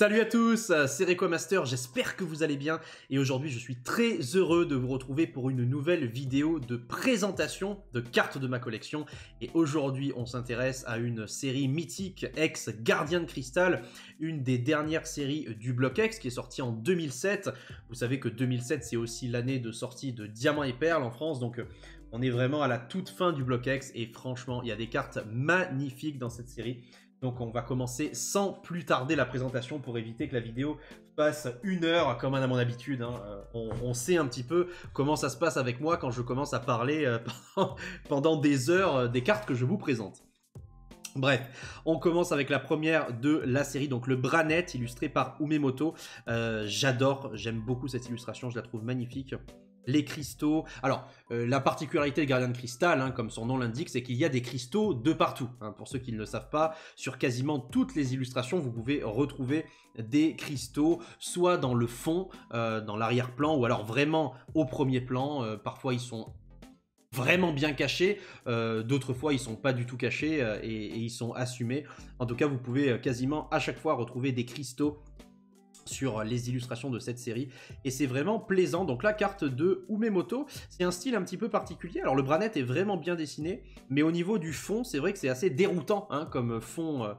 Salut à tous, c'est RequaMaster, j'espère que vous allez bien et aujourd'hui je suis très heureux de vous retrouver pour une nouvelle vidéo de présentation de cartes de ma collection et aujourd'hui on s'intéresse à une série mythique ex-Gardien de Cristal, une des dernières séries du Bloc X qui est sortie en 2007. Vous savez que 2007 c'est aussi l'année de sortie de Diamants et Perles en France, donc on est vraiment à la toute fin du Bloc X et franchement il y a des cartes magnifiques dans cette série. Donc on va commencer sans plus tarder la présentation pour éviter que la vidéo passe 1 heure comme à mon habitude. On sait un petit peu comment ça se passe avec moi quand je commence à parler pendant des heures des cartes que je vous présente. Bref, on commence avec la première de la série, donc le Branet illustré par Umemoto. J'aime beaucoup cette illustration, je la trouve magnifique. Les cristaux. Alors, la particularité de Gardien de Cristal, comme son nom l'indique, c'est qu'il y a des cristaux de partout. Pour ceux qui ne le savent pas, sur quasiment toutes les illustrations, vous pouvez retrouver des cristaux, soit dans le fond, dans l'arrière-plan, ou alors vraiment au premier plan. Parfois, ils sont vraiment bien cachés, d'autres fois ils sont pas du tout cachés et ils sont assumés. En tout cas, vous pouvez quasiment à chaque fois retrouver des cristaux sur les illustrations de cette série et c'est vraiment plaisant. Donc la carte de Umemoto, c'est un style un petit peu particulier. Alors le Branet est vraiment bien dessiné, mais au niveau du fond c'est vrai que c'est assez déroutant comme fond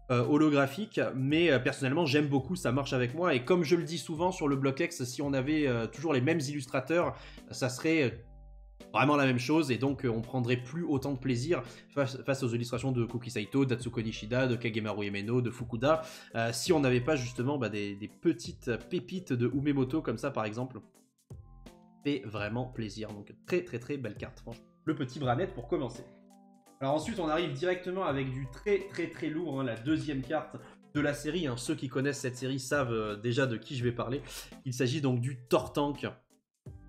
holographique, mais personnellement j'aime beaucoup, ça marche avec moi et comme je le dis souvent sur le Bloc X, si on avait toujours les mêmes illustrateurs, ça serait vraiment la même chose et donc on prendrait plus autant de plaisir face aux illustrations de Kuki Saito, d'Atsuko Nishida, de Kagemaru Emeno, de Fukuda, si on n'avait pas justement des petites pépites de Umemoto comme ça par exemple. Fait vraiment plaisir, donc très très très belle carte franchement. Le petit Branet pour commencer. Alors ensuite on arrive directement avec du très très très lourd, la deuxième carte de la série, ceux qui connaissent cette série savent déjà de qui je vais parler. Il s'agit donc du Tortank.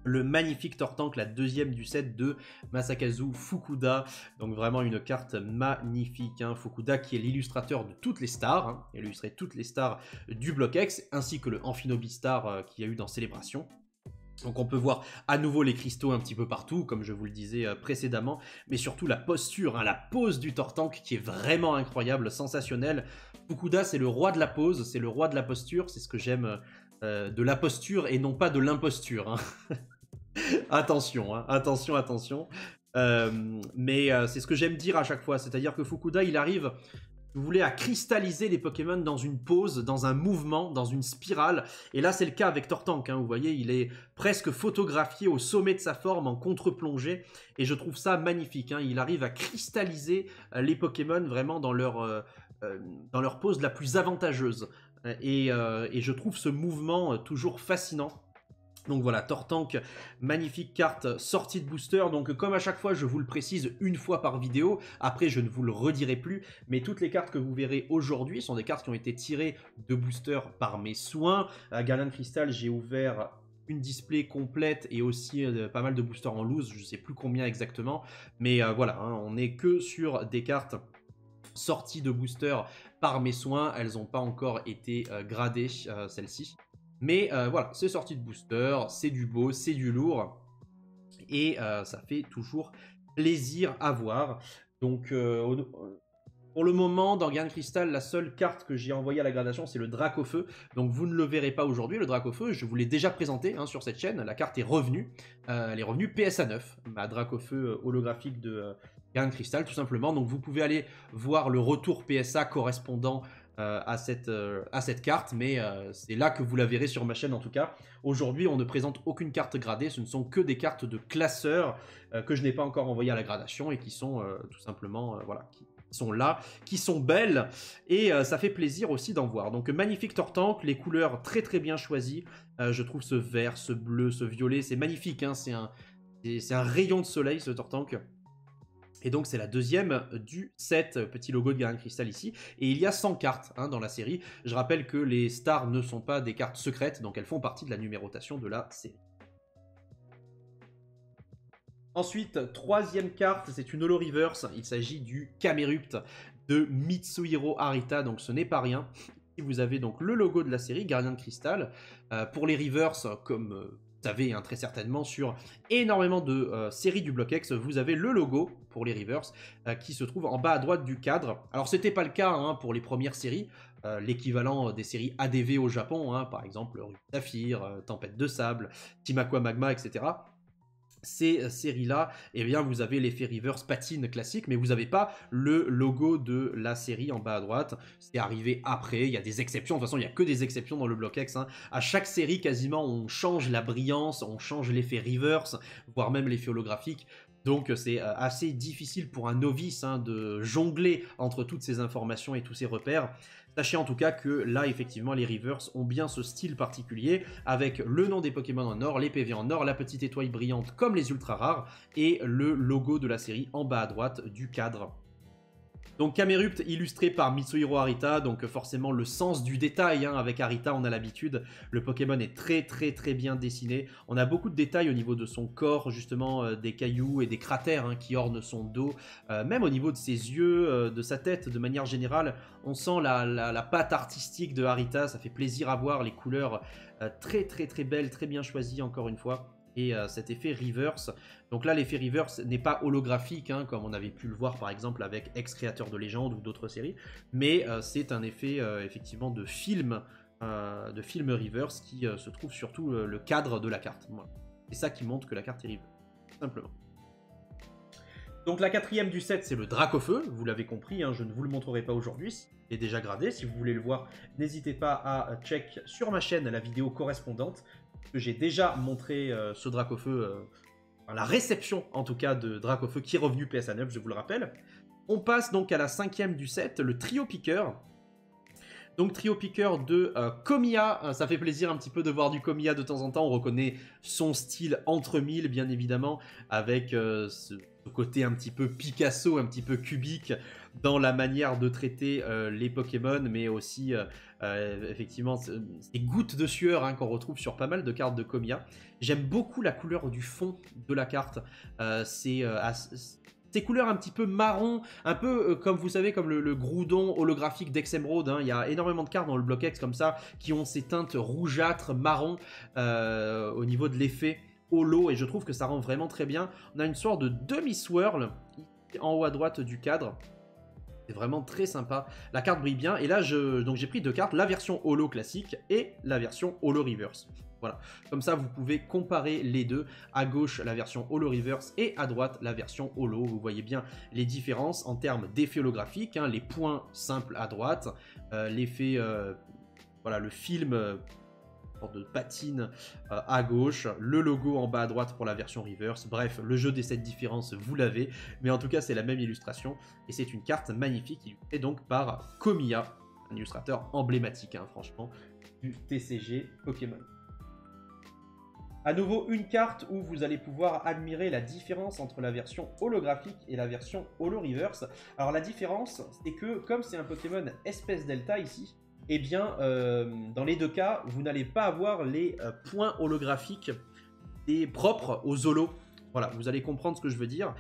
Le magnifique Tortank, la deuxième du set de Masakazu Fukuda. Donc vraiment une carte magnifique. Fukuda qui est l'illustrateur de toutes les stars. Il a illustré toutes les stars du Bloc X, ainsi que le Amphinobi Star qu'il y a eu dans Célébration. Donc on peut voir à nouveau les cristaux un petit peu partout, comme je vous le disais précédemment, mais surtout la posture, la pose du Tortank qui est vraiment incroyable, sensationnelle. Fukuda c'est le roi de la pose, c'est le roi de la posture, c'est ce que j'aime de la posture et non pas de l'imposture. Attention, attention. Mais c'est ce que j'aime dire à chaque fois, c'est-à-dire que Fukuda il arrive, si vous voulez, à cristalliser les Pokémon dans une pose, dans un mouvement, dans une spirale. Et là, c'est le cas avec Tortank. Vous voyez, il est presque photographié au sommet de sa forme, en contre-plongée. Et je trouve ça magnifique. Il arrive à cristalliser les Pokémon vraiment dans leur pose la plus avantageuse. Et je trouve ce mouvement toujours fascinant. Donc voilà, Tortank, magnifique carte sortie de booster. Donc comme à chaque fois, je vous le précise une fois par vidéo. Après, je ne vous le redirai plus. Mais toutes les cartes que vous verrez aujourd'hui sont des cartes qui ont été tirées de booster par mes soins. À Gardien de Cristal, j'ai ouvert une display complète et aussi pas mal de boosters en loose. Je ne sais plus combien exactement. Mais voilà, on n'est que sur des cartes sorties de booster par mes soins. Elles n'ont pas encore été gradées, celles-ci. Mais voilà, c'est sorti de booster, c'est du beau, c'est du lourd. Et ça fait toujours plaisir à voir. Donc pour le moment, dans Gardien de Cristal, la seule carte que j'ai envoyée à la gradation, c'est le Dracofeu. Donc vous ne le verrez pas aujourd'hui, le Dracofeu. Je vous l'ai déjà présenté sur cette chaîne. La carte est revenue. Elle est revenue PSA 9, ma Dracofeu holographique de Gardien de Cristal, tout simplement. Donc vous pouvez aller voir le retour PSA correspondant à cette carte, mais c'est là que vous la verrez sur ma chaîne en tout cas. Aujourd'hui, on ne présente aucune carte gradée, ce ne sont que des cartes de classeurs que je n'ai pas encore envoyées à la gradation et qui sont tout simplement, voilà, qui sont là, qui sont belles et ça fait plaisir aussi d'en voir. Donc magnifique Tortank, les couleurs très très bien choisies. Je trouve ce vert, ce bleu, ce violet, c'est magnifique, c'est un rayon de soleil ce Tortank. Et donc c'est la deuxième du set, petit logo de Gardien de Cristal ici. Et il y a 100 cartes dans la série. Je rappelle que les stars ne sont pas des cartes secrètes, donc elles font partie de la numérotation de la série. Ensuite, troisième carte, c'est une Holo Reverse. Il s'agit du Camerupt de Mitsuhiro Arita, donc ce n'est pas rien. Vous avez donc le logo de la série, Gardien de Cristal. Pour les Reverse, comme savez hein, très certainement sur énormément de séries du Block X, vous avez le logo pour les Reverse qui se trouve en bas à droite du cadre. Alors c'était pas le cas hein, pour les premières séries, l'équivalent des séries ADV au Japon, hein, par exemple Rue Saphir, Tempête de Sable, Team Aqua Magma, etc. Ces séries-là, eh bien, vous avez l'effet reverse patine classique, mais vous n'avez pas le logo de la série en bas à droite. C'est arrivé après, il y a des exceptions. De toute façon, il n'y a que des exceptions dans le Block X. Hein. À chaque série, quasiment, on change la brillance, on change l'effet reverse, voire même l'effet holographique. Donc c'est assez difficile pour un novice hein, de jongler entre toutes ces informations et tous ces repères. Sachez en tout cas que là, effectivement, les Reverse ont bien ce style particulier, avec le nom des Pokémon en or, les PV en or, la petite étoile brillante comme les ultra rares, et le logo de la série en bas à droite du cadre. Donc Camerupt illustré par Mitsuhiro Arita, donc forcément le sens du détail, hein, avec Arita on a l'habitude, le Pokémon est très bien dessiné, on a beaucoup de détails au niveau de son corps, justement des cailloux et des cratères hein, qui ornent son dos, même au niveau de ses yeux, de sa tête de manière générale, on sent la patte artistique de Arita, ça fait plaisir à voir, les couleurs très belles, très bien choisies encore une fois. Et cet effet reverse, donc là l'effet reverse n'est pas holographique hein, comme on avait pu le voir par exemple avec Ex-Créateur de Légende ou d'autres séries, mais c'est un effet effectivement de film reverse qui se trouve sur tout le cadre de la carte. Voilà. C'est ça qui montre que la carte est reverse, simplement. Donc la quatrième du set c'est le Dracofeu, vous l'avez compris, hein, je ne vous le montrerai pas aujourd'hui, il est déjà gradé, si vous voulez le voir n'hésitez pas à check sur ma chaîne la vidéo correspondante. J'ai déjà montré ce Dracofeu, la réception en tout cas de Dracofeu qui est revenu PSA 9, je vous le rappelle. On passe donc à la cinquième du set, le Trio Piqueur. Donc Trio Piqueur de Komiya, ça fait plaisir un petit peu de voir du Komiya de temps en temps, on reconnaît son style entre mille bien évidemment, avec ce côté un petit peu Picasso, un petit peu cubique dans la manière de traiter les Pokémon, mais aussi effectivement ces gouttes de sueur hein, qu'on retrouve sur pas mal de cartes de Komiya. J'aime beaucoup la couleur du fond de la carte, ces couleurs un petit peu marron, un peu comme vous savez, comme le Groudon holographique d'Ex-Emerald. Hein. Il y a énormément de cartes dans le Block X comme ça, qui ont ces teintes rougeâtres, marron, au niveau de l'effet holo, et je trouve que ça rend vraiment très bien. On a une sorte de demi-swirl en haut à droite du cadre. C'est vraiment très sympa. La carte brille bien, et là, donc j'ai pris deux cartes, la version holo classique et la version holo reverse. Voilà, comme ça vous pouvez comparer les deux, à gauche la version holo reverse et à droite la version holo, vous voyez bien les différences en termes d'effet holographique, hein, les points simples à droite, l'effet, voilà le film de patine à gauche, le logo en bas à droite pour la version reverse, bref, le jeu des 7 différences vous l'avez, mais en tout cas c'est la même illustration, et c'est une carte magnifique illustrée donc par Komiya, un illustrateur emblématique hein, franchement, du TCG Pokémon. À nouveau, une carte où vous allez pouvoir admirer la différence entre la version holographique et la version holo reverse. Alors la différence, c'est que comme c'est un Pokémon espèce delta ici, eh bien, dans les deux cas, vous n'allez pas avoir les points holographiques propres aux holos. Voilà, vous allez comprendre ce que je veux dire.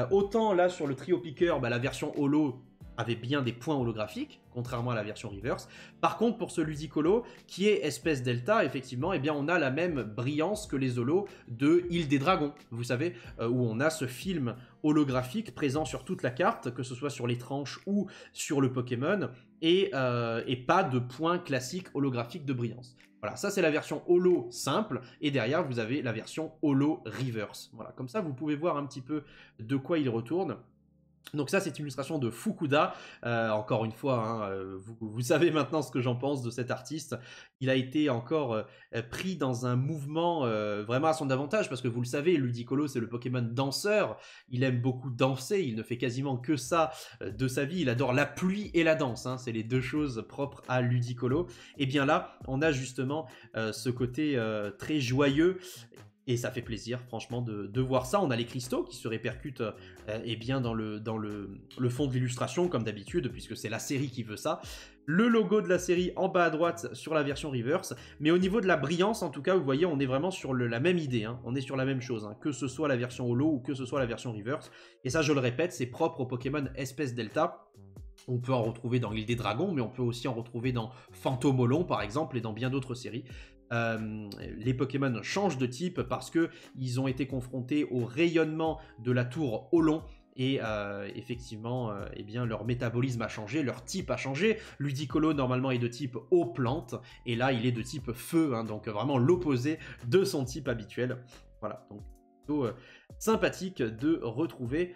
Autant là, sur le Trio Piqueur, la version holo avait bien des points holographiques, contrairement à la version reverse. Par contre, pour ce Ludicolo, qui est espèce delta, effectivement, eh bien, on a la même brillance que les holos de Île des Dragons, vous savez, où on a ce film holographique présent sur toute la carte, que ce soit sur les tranches ou sur le Pokémon, et pas de points classiques holographiques de brillance. Voilà, ça c'est la version holo simple, et derrière vous avez la version holo reverse. Voilà, comme ça vous pouvez voir un petit peu de quoi il retourne. Donc ça c'est une illustration de Fukuda, encore une fois, hein, vous savez maintenant ce que j'en pense de cet artiste. Il a été encore pris dans un mouvement vraiment à son avantage, parce que vous le savez, Ludicolo c'est le Pokémon danseur, il aime beaucoup danser, il ne fait quasiment que ça de sa vie, il adore la pluie et la danse, hein, c'est les deux choses propres à Ludicolo. Et bien là, on a justement ce côté très joyeux, et ça fait plaisir, franchement, de voir ça. On a les cristaux qui se répercutent eh bien dans le fond de l'illustration, comme d'habitude, puisque c'est la série qui veut ça. Le logo de la série en bas à droite sur la version reverse. Mais au niveau de la brillance, en tout cas, vous voyez, on est vraiment sur la même idée. Hein. On est sur la même chose, hein, que ce soit la version holo ou que ce soit la version reverse. Et ça, je le répète, c'est propre au Pokémon espèce delta. On peut en retrouver dans l'île des dragons, mais on peut aussi en retrouver dans Phantomolon, par exemple, et dans bien d'autres séries. les Pokémon changent de type parce qu'ils ont été confrontés au rayonnement de la tour Olon. Et effectivement, eh bien, leur métabolisme a changé, leur type a changé. Ludicolo, normalement, est de type eau-plante, et là, il est de type feu, hein, donc vraiment l'opposé de son type habituel. Voilà, donc plutôt sympathique de retrouver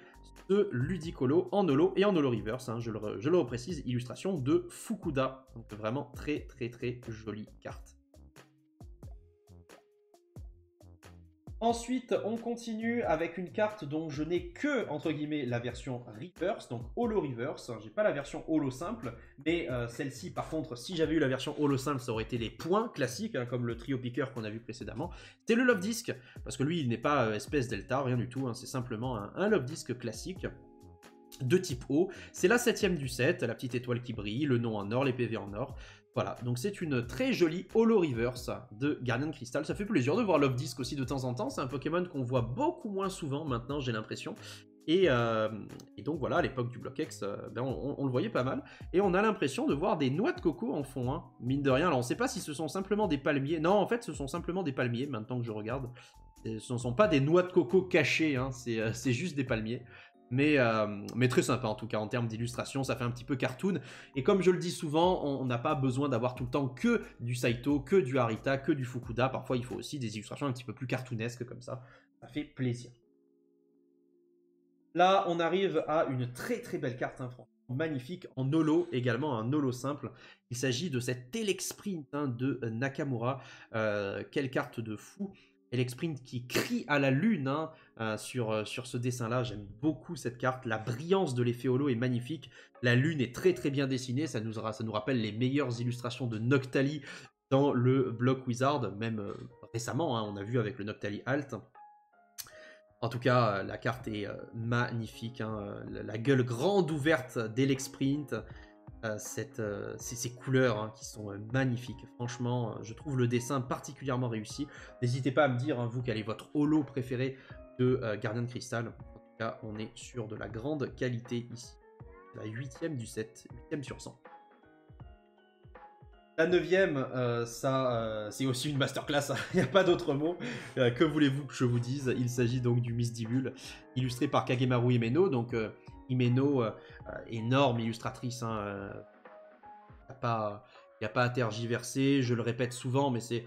ce Ludicolo en holo et en holo reverse, hein, je le reprécise, illustration de Fukuda. Donc vraiment très jolie carte. Ensuite, on continue avec une carte dont je n'ai que, entre guillemets, la version reverse, donc holo reverse. J'ai pas la version holo simple, mais celle-ci, par contre, si j'avais eu la version holo simple, ça aurait été les points classiques, hein, comme le trio picker qu'on a vu précédemment. C'est le Love Disc, parce que lui, il n'est pas espèce delta, rien du tout, hein, c'est simplement un Love Disc classique de type O. C'est la 7ème du set, la petite étoile qui brille, le nom en or, les PV en or. Voilà, donc c'est une très jolie holo reverse de Guardian Crystal. Ça fait plaisir de voir Love Disc aussi de temps en temps. C'est un Pokémon qu'on voit beaucoup moins souvent maintenant, j'ai l'impression. Et donc voilà, à l'époque du Block X, ben on le voyait pas mal. Et on a l'impression de voir des noix de coco en fond, hein, mine de rien. Alors on ne sait pas si ce sont simplement des palmiers. Non, en fait, ce sont simplement des palmiers, maintenant que je regarde. Ce ne sont pas des noix de coco cachées, hein, c'est juste des palmiers. Mais très sympa en tout cas en termes d'illustration, ça fait un petit peu cartoon. Et comme je le dis souvent, on n'a pas besoin d'avoir tout le temps que du Saito, que du Harita, que du Fukuda. Parfois il faut aussi des illustrations un petit peu plus cartoonesques comme ça. Ça fait plaisir. Là on arrive à une très belle carte, hein, magnifique, en holo, également un holo simple. Il s'agit de cette Elexprint, hein, de Nakamura. Quelle carte de fou! Elexprint qui crie à la lune, hein, sur ce dessin-là. J'aime beaucoup cette carte. La brillance de l'effet holo est magnifique. La lune est très bien dessinée. Ça nous rappelle les meilleures illustrations de Noctali dans le Block Wizard, même récemment, hein, on a vu avec le Noctali Alt. En tout cas, la carte est magnifique, hein, la gueule grande ouverte d'Elexprint, ces couleurs, hein, qui sont magnifiques. Franchement, je trouve le dessin particulièrement réussi. N'hésitez pas à me dire, hein, vous, quel est votre holo préféré de Guardian Crystal. En tout cas, on est sur de la grande qualité ici. La 8ème du set, 8ème sur 100. La 9ème, c'est aussi une masterclass, hein. Il n'y a pas d'autre mot. Que voulez-vous que je vous dise? Il s'agit donc du Misdibule, illustré par Kagemaru Himeno. Donc Himeno, énorme illustratrice, hein, il n'y a pas à tergiverser, je le répète souvent, mais c'est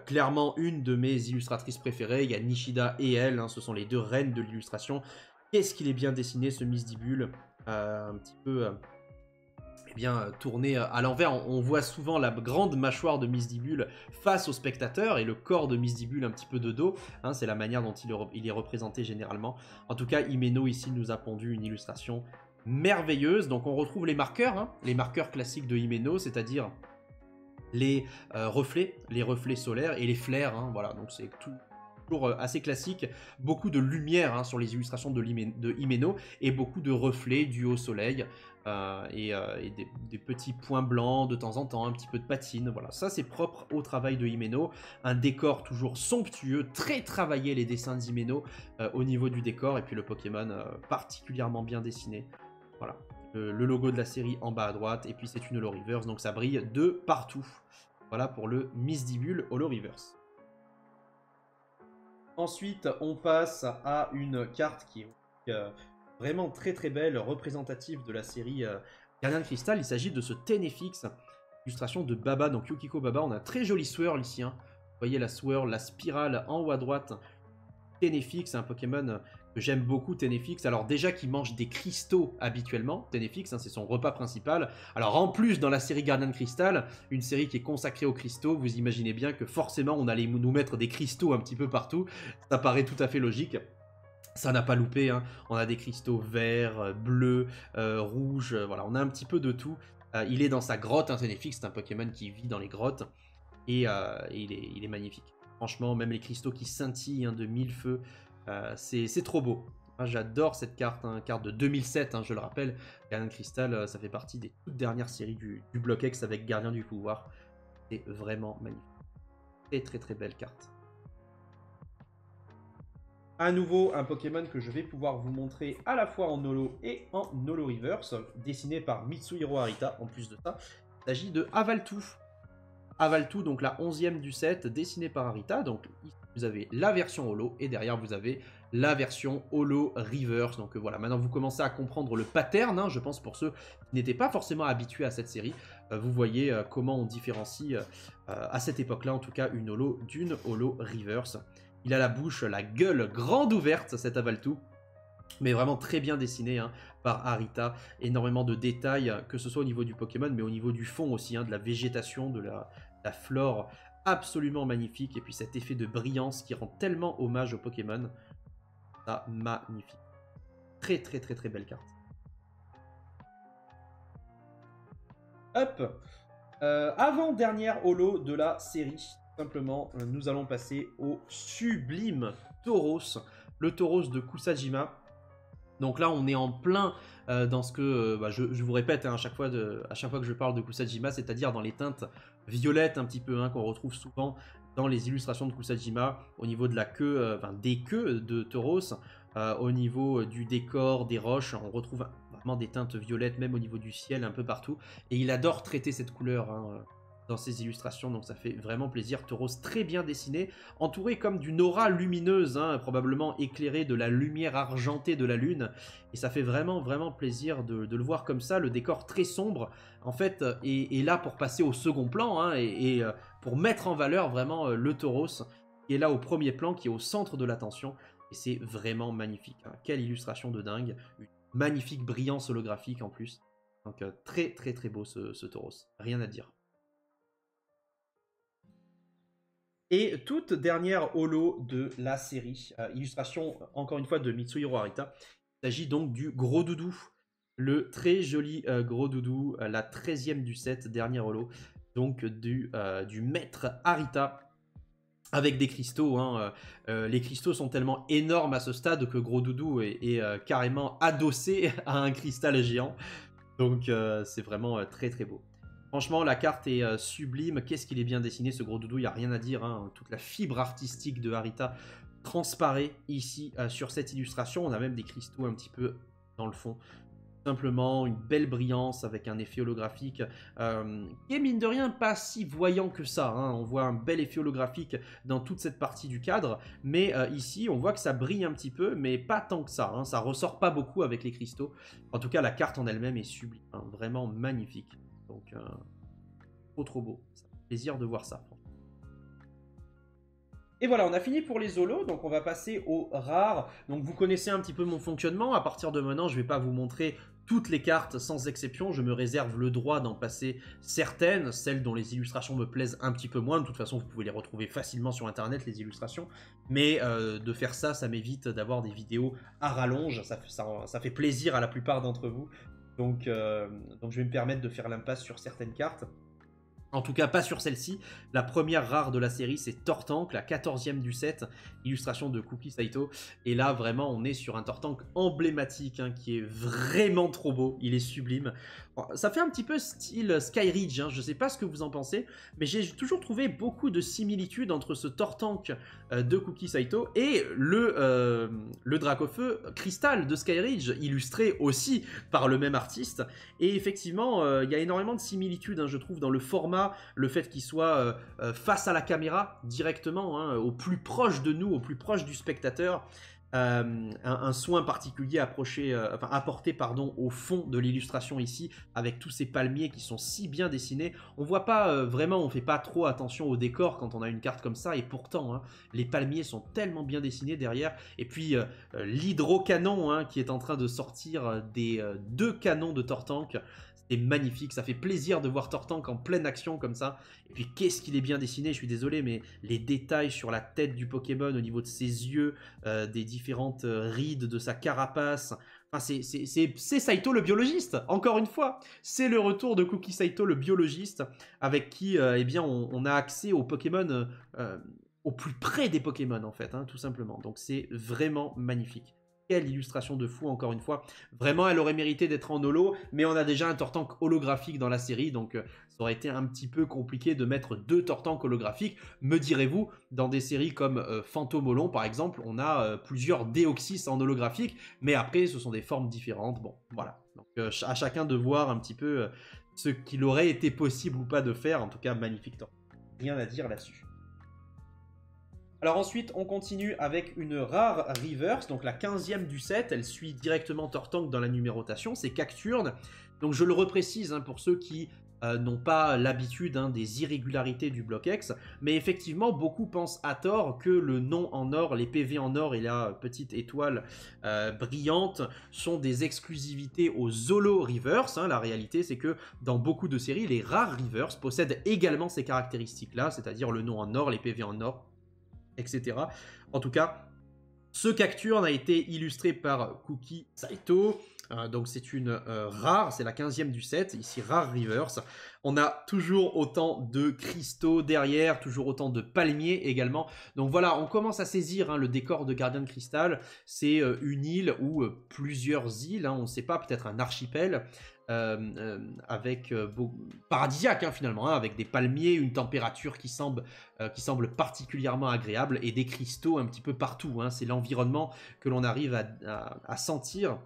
clairement une de mes illustratrices préférées. Il y a Nishida et elle, hein, ce sont les deux reines de l'illustration. Qu'est-ce qu'il est bien dessiné, ce Misdibule, un petit peu... bien tourné à l'envers. On voit souvent la grande mâchoire de Misdibule face au spectateur et le corps de Misdibule un petit peu de dos, hein, c'est la manière dont il est représenté généralement. En tout cas, Himeno ici nous a pondu une illustration merveilleuse. Donc on retrouve les marqueurs, hein, les marqueurs classiques de Himeno, c'est-à-dire les reflets solaires et les flares, hein, voilà, donc c'est tout toujours assez classique, beaucoup de lumière, hein, sur les illustrations de Himeno et beaucoup de reflets dus au soleil, et des petits points blancs de temps en temps, un petit peu de patine. Voilà, ça c'est propre au travail de Himeno. Un décor toujours somptueux, très travaillé les dessins d'Himeno au niveau du décor, et puis le Pokémon particulièrement bien dessiné. Voilà, le logo de la série en bas à droite, et puis c'est une holo reverse, donc ça brille de partout. Voilà pour le Misdibule holo reverse. Ensuite, on passe à une carte qui est vraiment très belle, représentative de la série Guardian Crystal. Il s'agit de ce Tenefix, illustration de Baba, donc Yukiko Baba. On a un très joli swirl ici, hein. Vous voyez la swirl, la spirale en haut à droite. Tenefix, c'est un Pokémon que j'aime beaucoup, Tenefix. Alors déjà qu'il mange des cristaux habituellement, Tenefix, hein, c'est son repas principal. Alors en plus, dans la série Guardian Crystal, une série qui est consacrée aux cristaux, vous imaginez bien que forcément on allait nous mettre des cristaux un petit peu partout. Ça paraît tout à fait logique. Ça n'a pas loupé, hein. On a des cristaux verts, bleus, rouges, voilà, on a un petit peu de tout. Il est dans sa grotte, hein, Tenefix, c'est un Pokémon qui vit dans les grottes, et il est magnifique. Franchement, même les cristaux qui scintillent, hein, de mille feux, c'est trop beau. J'adore cette carte, hein, carte de 2007, hein, je le rappelle. Guardian Crystal, ça fait partie des toutes dernières séries du Block X avec Gardien du Pouvoir. C'est vraiment magnifique. Très belle carte. À nouveau, un Pokémon que je vais pouvoir vous montrer à la fois en holo et en holo reverse, dessiné par Mitsuhiro Harita. En plus de ça, il s'agit de Avaltou. Avaltou, donc la 11e du set, dessinée par Arita. Donc ici, vous avez la version holo, et derrière vous avez la version holo reverse. Donc voilà, maintenant vous commencez à comprendre le pattern, hein, je pense pour ceux qui n'étaient pas forcément habitués à cette série. Vous voyez comment on différencie, à cette époque-là en tout cas, une holo d'une holo reverse. Il a la bouche, la gueule grande ouverte, cet Avaltou. Mais vraiment très bien dessiné, hein, par Arita. Énormément de détails, que ce soit au niveau du Pokémon, mais au niveau du fond aussi, hein, de la végétation, de la flore. Absolument magnifique. Et puis cet effet de brillance qui rend tellement hommage au Pokémon. Ça, magnifique. Très très très très belle carte. Hop, avant-dernière holo de la série. Simplement, nous allons passer au sublime Tauros. Le Tauros de Kusajima. Donc là, on est en plein dans ce que, je vous répète, hein, à chaque fois que je parle de Kusajima, c'est-à-dire dans les teintes violettes un petit peu, hein, qu'on retrouve souvent dans les illustrations de Kusajima, au niveau de la queue, des queues de Tauros, au niveau du décor, des roches, on retrouve vraiment des teintes violettes, même au niveau du ciel, un peu partout. Et il adore traiter cette couleur, hein, dans ses illustrations, donc ça fait vraiment plaisir. Tauros très bien dessiné, entouré comme d'une aura lumineuse, hein, probablement éclairé de la lumière argentée de la lune, et ça fait vraiment vraiment plaisir de le voir comme ça. Le décor très sombre, en fait, est là pour passer au second plan, hein, et pour mettre en valeur vraiment le Tauros, qui est là au premier plan, qui est au centre de l'attention, et c'est vraiment magnifique, hein. Quelle illustration de dingue, une magnifique brillance holographique en plus, donc très très très beau ce Tauros, rien à dire. Et toute dernière holo de la série, illustration encore une fois de Mitsuhiro Arita. Il s'agit donc du Gros Doudou, le très joli Gros Doudou, la 13e du set, dernière holo, donc du maître Arita, avec des cristaux, hein. Les cristaux sont tellement énormes à ce stade que Gros Doudou est carrément adossé à un cristal géant, donc c'est vraiment très très beau. Franchement, la carte est sublime. Qu'est-ce qu'il est bien dessiné, ce Gros Doudou, il n'y a rien à dire, hein. Toute la fibre artistique de Arita transparaît ici sur cette illustration. On a même des cristaux un petit peu dans le fond. Simplement une belle brillance avec un effet holographique qui est mine de rien pas si voyant que ça, hein. On voit un bel effet holographique dans toute cette partie du cadre, mais ici on voit que ça brille un petit peu, mais pas tant que ça, hein. Ça ressort pas beaucoup avec les cristaux. En tout cas, la carte en elle-même est sublime, hein. Vraiment magnifique. Donc, trop beau. Ça fait plaisir de voir ça. Et voilà, on a fini pour les holos, donc on va passer aux rares. Donc vous connaissez un petit peu mon fonctionnement. À partir de maintenant, je ne vais pas vous montrer toutes les cartes sans exception. Je me réserve le droit d'en passer certaines, celles dont les illustrations me plaisent un petit peu moins. De toute façon, vous pouvez les retrouver facilement sur internet, les illustrations. Mais de faire ça, ça m'évite d'avoir des vidéos à rallonge. Ça fait plaisir à la plupart d'entre vous. Donc je vais me permettre de faire l'impasse sur certaines cartes. En tout cas, pas sur celle-ci. La première rare de la série, c'est Tortank, la 14e du set, illustration de Kuki Saito. Et là, vraiment, on est sur un Tortank emblématique, hein, qui est vraiment trop beau. Il est sublime. Ça fait un petit peu style Skyridge, hein. Je ne sais pas ce que vous en pensez, mais j'ai toujours trouvé beaucoup de similitudes entre ce Tortank de Kuki Saito et le Dracofeu Crystal de Skyridge, illustré aussi par le même artiste. Et effectivement, il y a énormément de similitudes, hein, je trouve, dans le format, le fait qu'il soit face à la caméra directement, hein, au plus proche de nous, au plus proche du spectateur. Un soin particulier apporté au fond de l'illustration ici, avec tous ces palmiers qui sont si bien dessinés. On voit pas vraiment, on fait pas trop attention au décor quand on a une carte comme ça, et pourtant, hein, les palmiers sont tellement bien dessinés derrière. Et puis l'hydrocanon, hein, qui est en train de sortir des deux canons de Tortank. C'est magnifique, ça fait plaisir de voir Tortank en pleine action comme ça. Et puis qu'est-ce qu'il est bien dessiné, je suis désolé, mais les détails sur la tête du Pokémon, au niveau de ses yeux, des différentes rides de sa carapace. Enfin, c'est Saito le biologiste, encore une fois. C'est le retour de Kuki Saito le biologiste, avec qui eh bien, on a accès aux Pokémon au plus près des Pokémon, en fait, hein, tout simplement. Donc c'est vraiment magnifique. Quelle illustration de fou, encore une fois. Vraiment, elle aurait mérité d'être en holo, mais on a déjà un Tortank holographique dans la série, donc ça aurait été un petit peu compliqué de mettre deux Tortank holographiques. Me direz-vous, dans des séries comme Phantomolon, par exemple, on a plusieurs Deoxys en holographique, mais après, ce sont des formes différentes. Bon, voilà. Donc, à chacun de voir un petit peu ce qu'il aurait été possible ou pas de faire. En tout cas, magnifique Tortank. rien à dire là-dessus. Alors ensuite, on continue avec une rare reverse, donc la 15e du set, elle suit directement Tortank dans la numérotation, c'est Cacturne. Donc je le reprécise hein, pour ceux qui n'ont pas l'habitude hein, des irrégularités du bloc X, mais effectivement, beaucoup pensent à tort que le nom en or, les PV en or et la petite étoile brillante sont des exclusivités aux holo reverse. Hein. La réalité, c'est que dans beaucoup de séries, les rares reverse possèdent également ces caractéristiques-là, c'est-à-dire le nom en or, les PV en or, etc. En tout cas, ce Cacturne a été illustré par Kuki Saito. Donc c'est une rare, c'est la 15e du set, ici rare reverse. On a toujours autant de cristaux derrière, toujours autant de palmiers également. Donc voilà, on commence à saisir hein, le décor de Gardien de Cristal. C'est une île ou plusieurs îles, hein, on ne sait pas, peut-être un archipel. Avec paradisiaque hein, finalement, hein, avec des palmiers, une température qui semble particulièrement agréable et des cristaux un petit peu partout. Hein, c'est l'environnement que l'on arrive à sentir.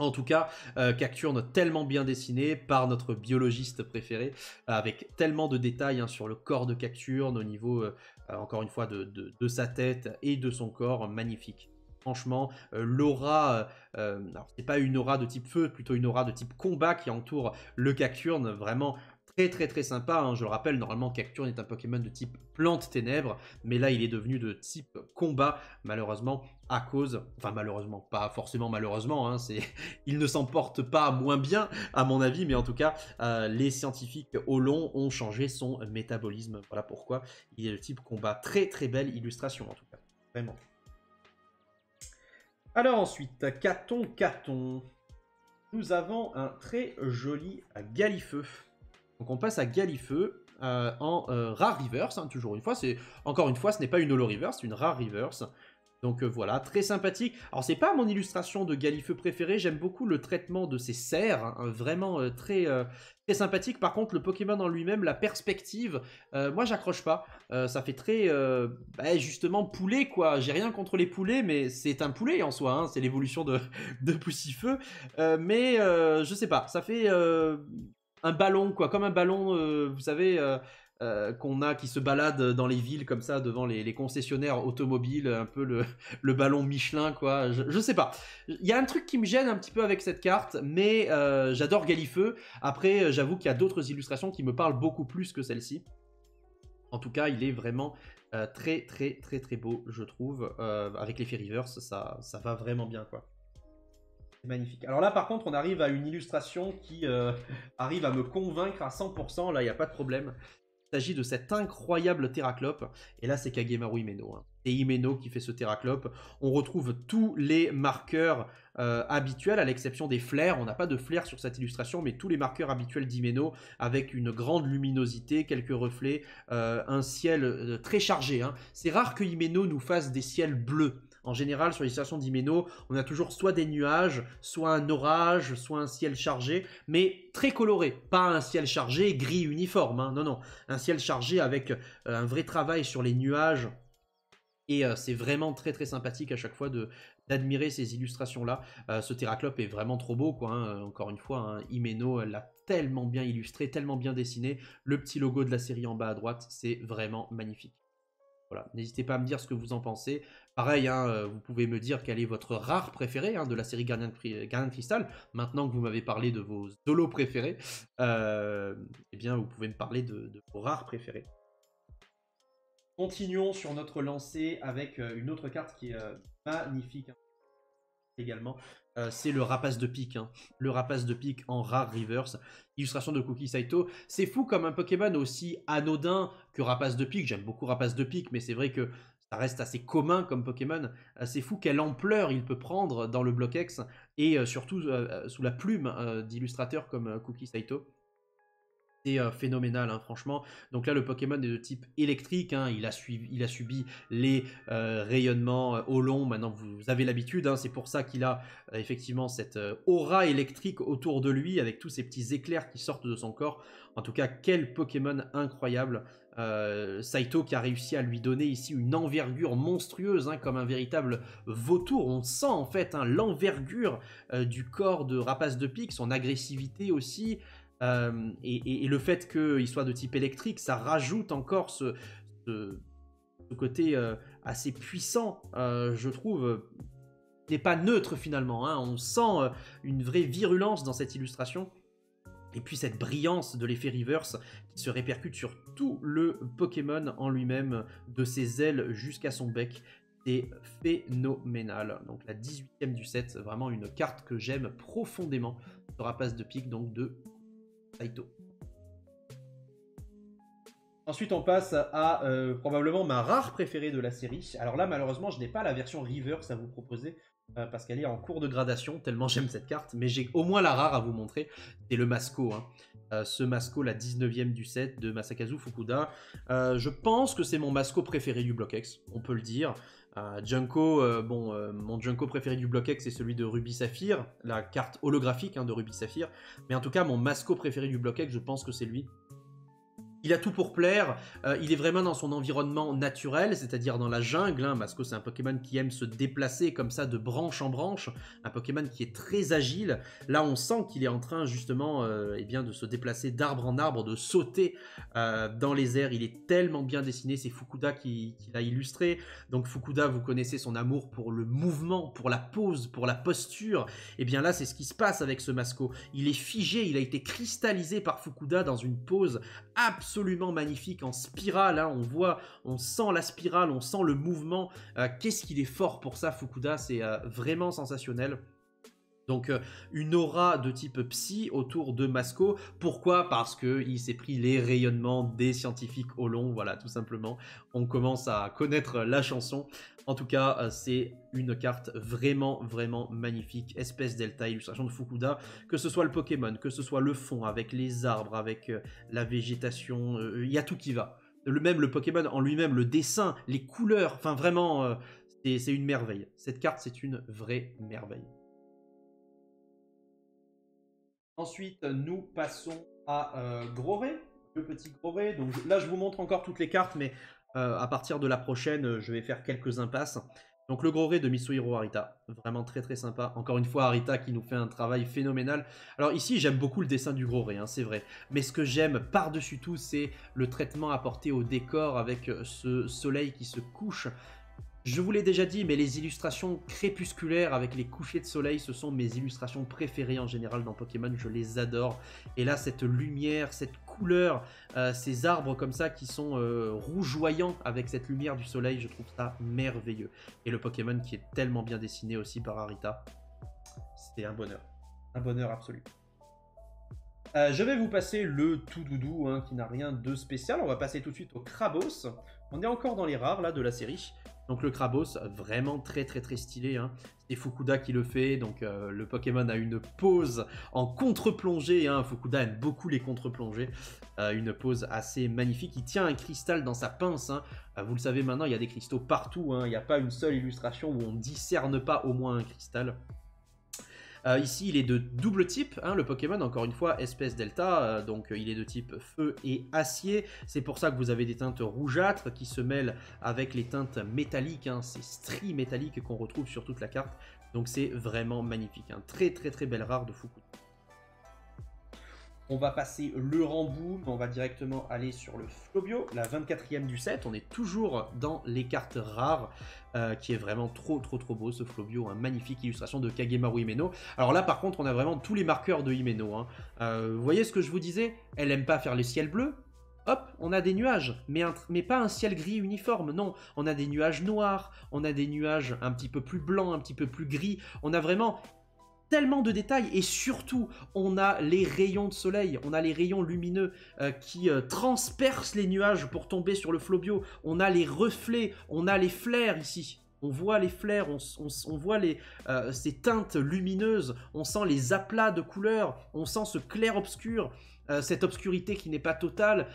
En tout cas, Cacturne tellement bien dessiné par notre biologiste préféré, avec tellement de détails hein, sur le corps de Cacturne, au niveau, encore une fois, de sa tête et de son corps, magnifique. Franchement, l'aura, alors c'est pas une aura de type feu, plutôt une aura de type combat qui entoure le Cacturne, vraiment très sympa, hein. Je le rappelle, normalement Cacturne est un Pokémon de type plante ténèbres, mais là il est devenu de type combat, malheureusement, à cause, enfin malheureusement, pas forcément malheureusement, hein, il ne s'en porte pas moins bien à mon avis, mais en tout cas, les scientifiques au long ont changé son métabolisme, voilà pourquoi il est de type combat. Très belle illustration en tout cas, vraiment. Alors ensuite, qu'a-t-on? Nous avons un très joli Galifeu. Donc on passe à Galifeu en rare reverse, hein, toujours une fois. Encore une fois, ce n'est pas une holo reverse, c'est une rare reverse. Donc voilà, très sympathique. Alors c'est pas mon illustration de Galifeu préférée, j'aime beaucoup le traitement de ses serres, hein, vraiment très sympathique. Par contre, le Pokémon en lui-même, la perspective, moi j'accroche pas. Ça fait très, justement, poulet quoi. J'ai rien contre les poulets, mais c'est un poulet en soi, hein, c'est l'évolution de Poussifeu. Mais je sais pas, ça fait un ballon quoi, comme un ballon, vous savez... qu'on a qui se balade dans les villes comme ça devant les concessionnaires automobiles, un peu le ballon Michelin quoi, je sais pas. Il y a un truc qui me gêne un petit peu avec cette carte, mais j'adore Galifeu. Après j'avoue qu'il y a d'autres illustrations qui me parlent beaucoup plus que celle-ci. En tout cas il est vraiment très beau je trouve, avec l'effet reverse ça va vraiment bien quoi. C'est magnifique. Alors là par contre on arrive à une illustration qui arrive à me convaincre à 100%, là il n'y a pas de problème. Il s'agit de cet incroyable Terraclope, et là c'est Kagemaru Himeno. Hein. C'est Himeno qui fait ce Terraclope. On retrouve tous les marqueurs habituels, à l'exception des flares. On n'a pas de flares sur cette illustration, mais tous les marqueurs habituels d'Himeno, avec une grande luminosité, quelques reflets, un ciel très chargé. Hein. C'est rare que Himeno nous fasse des ciels bleus. En général, sur les stations d'Himeno, on a toujours soit des nuages, soit un orage, soit un ciel chargé, mais très coloré. Pas un ciel chargé gris uniforme, hein. Non. Un ciel chargé avec un vrai travail sur les nuages. Et c'est vraiment très sympathique à chaque fois d'admirer ces illustrations-là. Ce Terraclope est vraiment trop beau, quoi. Hein. Encore une fois, hein, Himeno l'a tellement bien illustré, tellement bien dessiné. Le petit logo de la série en bas à droite, c'est vraiment magnifique. Voilà, n'hésitez pas à me dire ce que vous en pensez. Pareil, hein, vous pouvez me dire quel est votre rare préféré hein, de la série Gardien de Cristal. Maintenant que vous m'avez parlé de vos solos préférés, eh bien, vous pouvez me parler de vos rares préférés. Continuons sur notre lancée avec une autre carte qui est magnifique hein, également. C'est le Rapace de Pique. Hein. Le Rapace de Pique en rare reverse. Illustration de Kuki Saito. C'est fou comme un Pokémon aussi anodin que Rapace de Pique. J'aime beaucoup Rapace de Pique, mais c'est vrai que ça reste assez commun comme Pokémon. C'est fou quelle ampleur il peut prendre dans le bloc X et surtout sous la plume d'illustrateurs comme Kuki Saito. C'est phénoménal, hein, franchement. Donc là, le Pokémon est de type électrique. Hein, il a subi les rayonnements au long. Maintenant, vous avez l'habitude. Hein, c'est pour ça qu'il a effectivement cette aura électrique autour de lui avec tous ces petits éclairs qui sortent de son corps. En tout cas, quel Pokémon incroyable. Saito qui a réussi à lui donner ici une envergure monstrueuse, hein, comme un véritable vautour. On sent en fait hein, l'envergure du corps de Rapace de Pique, son agressivité aussi. Et le fait qu'il soit de type électrique, ça rajoute encore ce côté assez puissant, je trouve. N'est pas neutre finalement, hein. On sent une vraie virulence dans cette illustration. Et puis cette brillance de l'effet reverse qui se répercute sur tout le Pokémon en lui-même, de ses ailes jusqu'à son bec. C'est phénoménal. Donc la 18e du set, vraiment une carte que j'aime profondément. Ce rapace de pique donc de Saito. Ensuite, on passe à probablement ma rare préférée de la série. Alors là, malheureusement, je n'ai pas la version reverse à vous proposer parce qu'elle est en cours de gradation, tellement j'aime cette carte. Mais j'ai au moins la rare à vous montrer. C'est le Masco. Hein. Ce Masco, la 19e du set de Masakazu Fukuda. Je pense que c'est mon Masco préféré du Block X, on peut le dire. Junko, mon Junko préféré du Block X, c'est celui de Ruby Saphir, la carte holographique de Ruby Saphir. Mais en tout cas, mon Masco préféré du Block X, je pense que c'est lui. Il a tout pour plaire, il est vraiment dans son environnement naturel, c'est-à-dire dans la jungle. Hein. Masco, c'est un Pokémon qui aime se déplacer comme ça de branche en branche, un Pokémon qui est très agile. Là, on sent qu'il est en train justement de se déplacer d'arbre en arbre, de sauter dans les airs. Il est tellement bien dessiné, c'est Fukuda qui l'a illustré. Donc Fukuda, vous connaissez son amour pour le mouvement, pour la pose, pour la posture. Et bien là, c'est ce qui se passe avec ce Masco. Il est figé, il a été cristallisé par Fukuda dans une pose absolument magnifique en spirale, hein. On sent la spirale, on sent le mouvement. Qu'est-ce qu'il est fort pour ça, Fukuda, c'est vraiment sensationnel. Donc une aura de type psy autour de Masco. Pourquoi? Parce qu'il s'est pris les rayonnements des scientifiques au long, voilà, tout simplement. On commence à connaître la chanson. En tout cas, c'est une carte vraiment, vraiment magnifique. Espèce Delta, illustration de Fukuda. Que ce soit le Pokémon, que ce soit le fond, avec les arbres, avec la végétation, il y a tout qui va. Même le Pokémon en lui-même, le dessin, les couleurs, enfin vraiment, c'est une merveille. Cette carte, c'est une vraie merveille. Ensuite, nous passons à Groré, le petit Groré. Donc là, je vous montre encore toutes les cartes, mais à partir de la prochaine, je vais faire quelques impasses. Donc le Groré de Mitsuhiro Arita, vraiment très très sympa. Encore une fois, Arita qui nous fait un travail phénoménal. Alors ici, j'aime beaucoup le dessin du Groré, hein, c'est vrai. Mais ce que j'aime par-dessus tout, c'est le traitement apporté au décor avec ce soleil qui se couche. Je vous l'ai déjà dit, mais les illustrations crépusculaires avec les couchers de soleil, ce sont mes illustrations préférées en général dans Pokémon, je les adore. Et là, cette lumière, cette couleur, ces arbres comme ça qui sont rougeoyants avec cette lumière du soleil, je trouve ça merveilleux. Et le Pokémon qui est tellement bien dessiné aussi par Arita, c'est un bonheur absolu. Je vais vous passer le tout doudou, hein, qui n'a rien de spécial. On va passer tout de suite au Crabos. On est encore dans les rares là de la série. Donc le Crabos, vraiment très très très stylé. Hein. C'est Fukuda qui le fait. Donc le Pokémon a une pose en contre-plongée. Hein. Fukuda aime beaucoup les contre-plongées. Une pose assez magnifique. Il tient un cristal dans sa pince. Hein. Vous le savez maintenant, il y a des cristaux partout. Hein. Il n'y a pas une seule illustration où on ne discerne pas au moins un cristal. Ici, il est de double type, hein, le Pokémon, encore une fois, espèce Delta, donc il est de type feu et acier. C'est pour ça que vous avez des teintes rougeâtres qui se mêlent avec les teintes métalliques, hein, ces stries métalliques qu'on retrouve sur toute la carte. Donc c'est vraiment magnifique, hein. Très très très belle rare de Fukuda. On va passer le Ramboum, on va directement aller sur le Flobio, la 24e du set. On est toujours dans les cartes rares, qui est vraiment trop beau ce Flobio, hein. Magnifique illustration de Kagemaru Himeno. Alors là par contre on a vraiment tous les marqueurs de Himeno, hein. Vous voyez ce que je vous disais? Elle aime pas faire le ciel bleu. Hop, on a des nuages, mais pas un ciel gris uniforme, non. On a des nuages noirs, on a des nuages un petit peu plus blancs, un petit peu plus gris. On a vraiment tellement de détails, et surtout on a les rayons de soleil, on a les rayons lumineux qui transpercent les nuages pour tomber sur le Flobio. On a les reflets, on a les flares ici, on voit les flares, on voit ces teintes lumineuses, on sent les aplats de couleurs, on sent ce clair-obscur, cette obscurité qui n'est pas totale.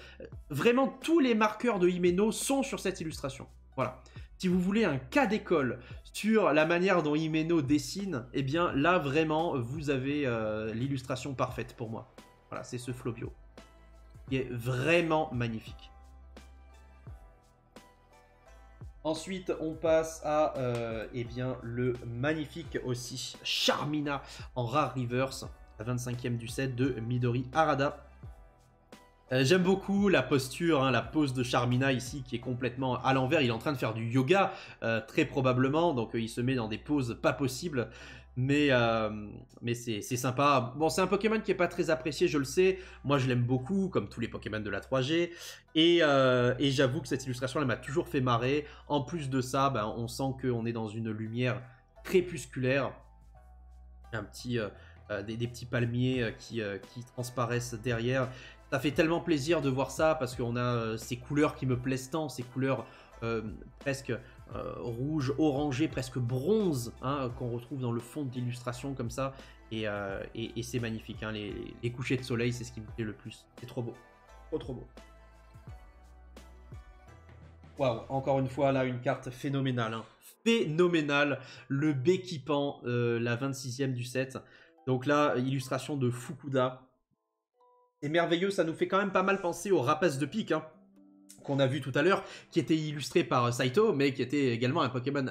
Vraiment tous les marqueurs de Himeno sont sur cette illustration, voilà. Si vous voulez un cas d'école sur la manière dont Himeno dessine, eh bien là vraiment vous avez l'illustration parfaite pour moi. Voilà, c'est ce Flobio qui est vraiment magnifique. Ensuite, on passe à le magnifique aussi Charmina en rare reverse. la 25e du set de Midori Harada. J'aime beaucoup la posture, hein, la pose de Charmina ici qui est complètement à l'envers. Il est en train de faire du yoga, très probablement, donc il se met dans des poses pas possibles. Mais c'est sympa. Bon, c'est un Pokémon qui est pas très apprécié, je le sais. Moi, je l'aime beaucoup, comme tous les Pokémon de la 3G. Et j'avoue que cette illustration, elle m'a toujours fait marrer. En plus de ça, ben, on sent qu'on est dans une lumière crépusculaire. Un petit, des petits palmiers qui transparaissent derrière. Ça fait tellement plaisir de voir ça parce qu'on a ces couleurs qui me plaisent tant, ces couleurs presque rouge, orangé, presque bronze, hein, qu'on retrouve dans le fond de l'illustration comme ça. Et c'est magnifique, hein, les couchers de soleil, c'est ce qui me plaît le plus. C'est trop beau, trop trop beau. Waouh, encore une fois là, une carte phénoménale, hein. Phénoménale, le Béquipan, la 26e du set. Donc là, illustration de Fukuda. C'est merveilleux, ça nous fait quand même pas mal penser au Rapace de Pique, hein, qu'on a vu tout à l'heure, qui était illustré par Saito, mais qui était également un Pokémon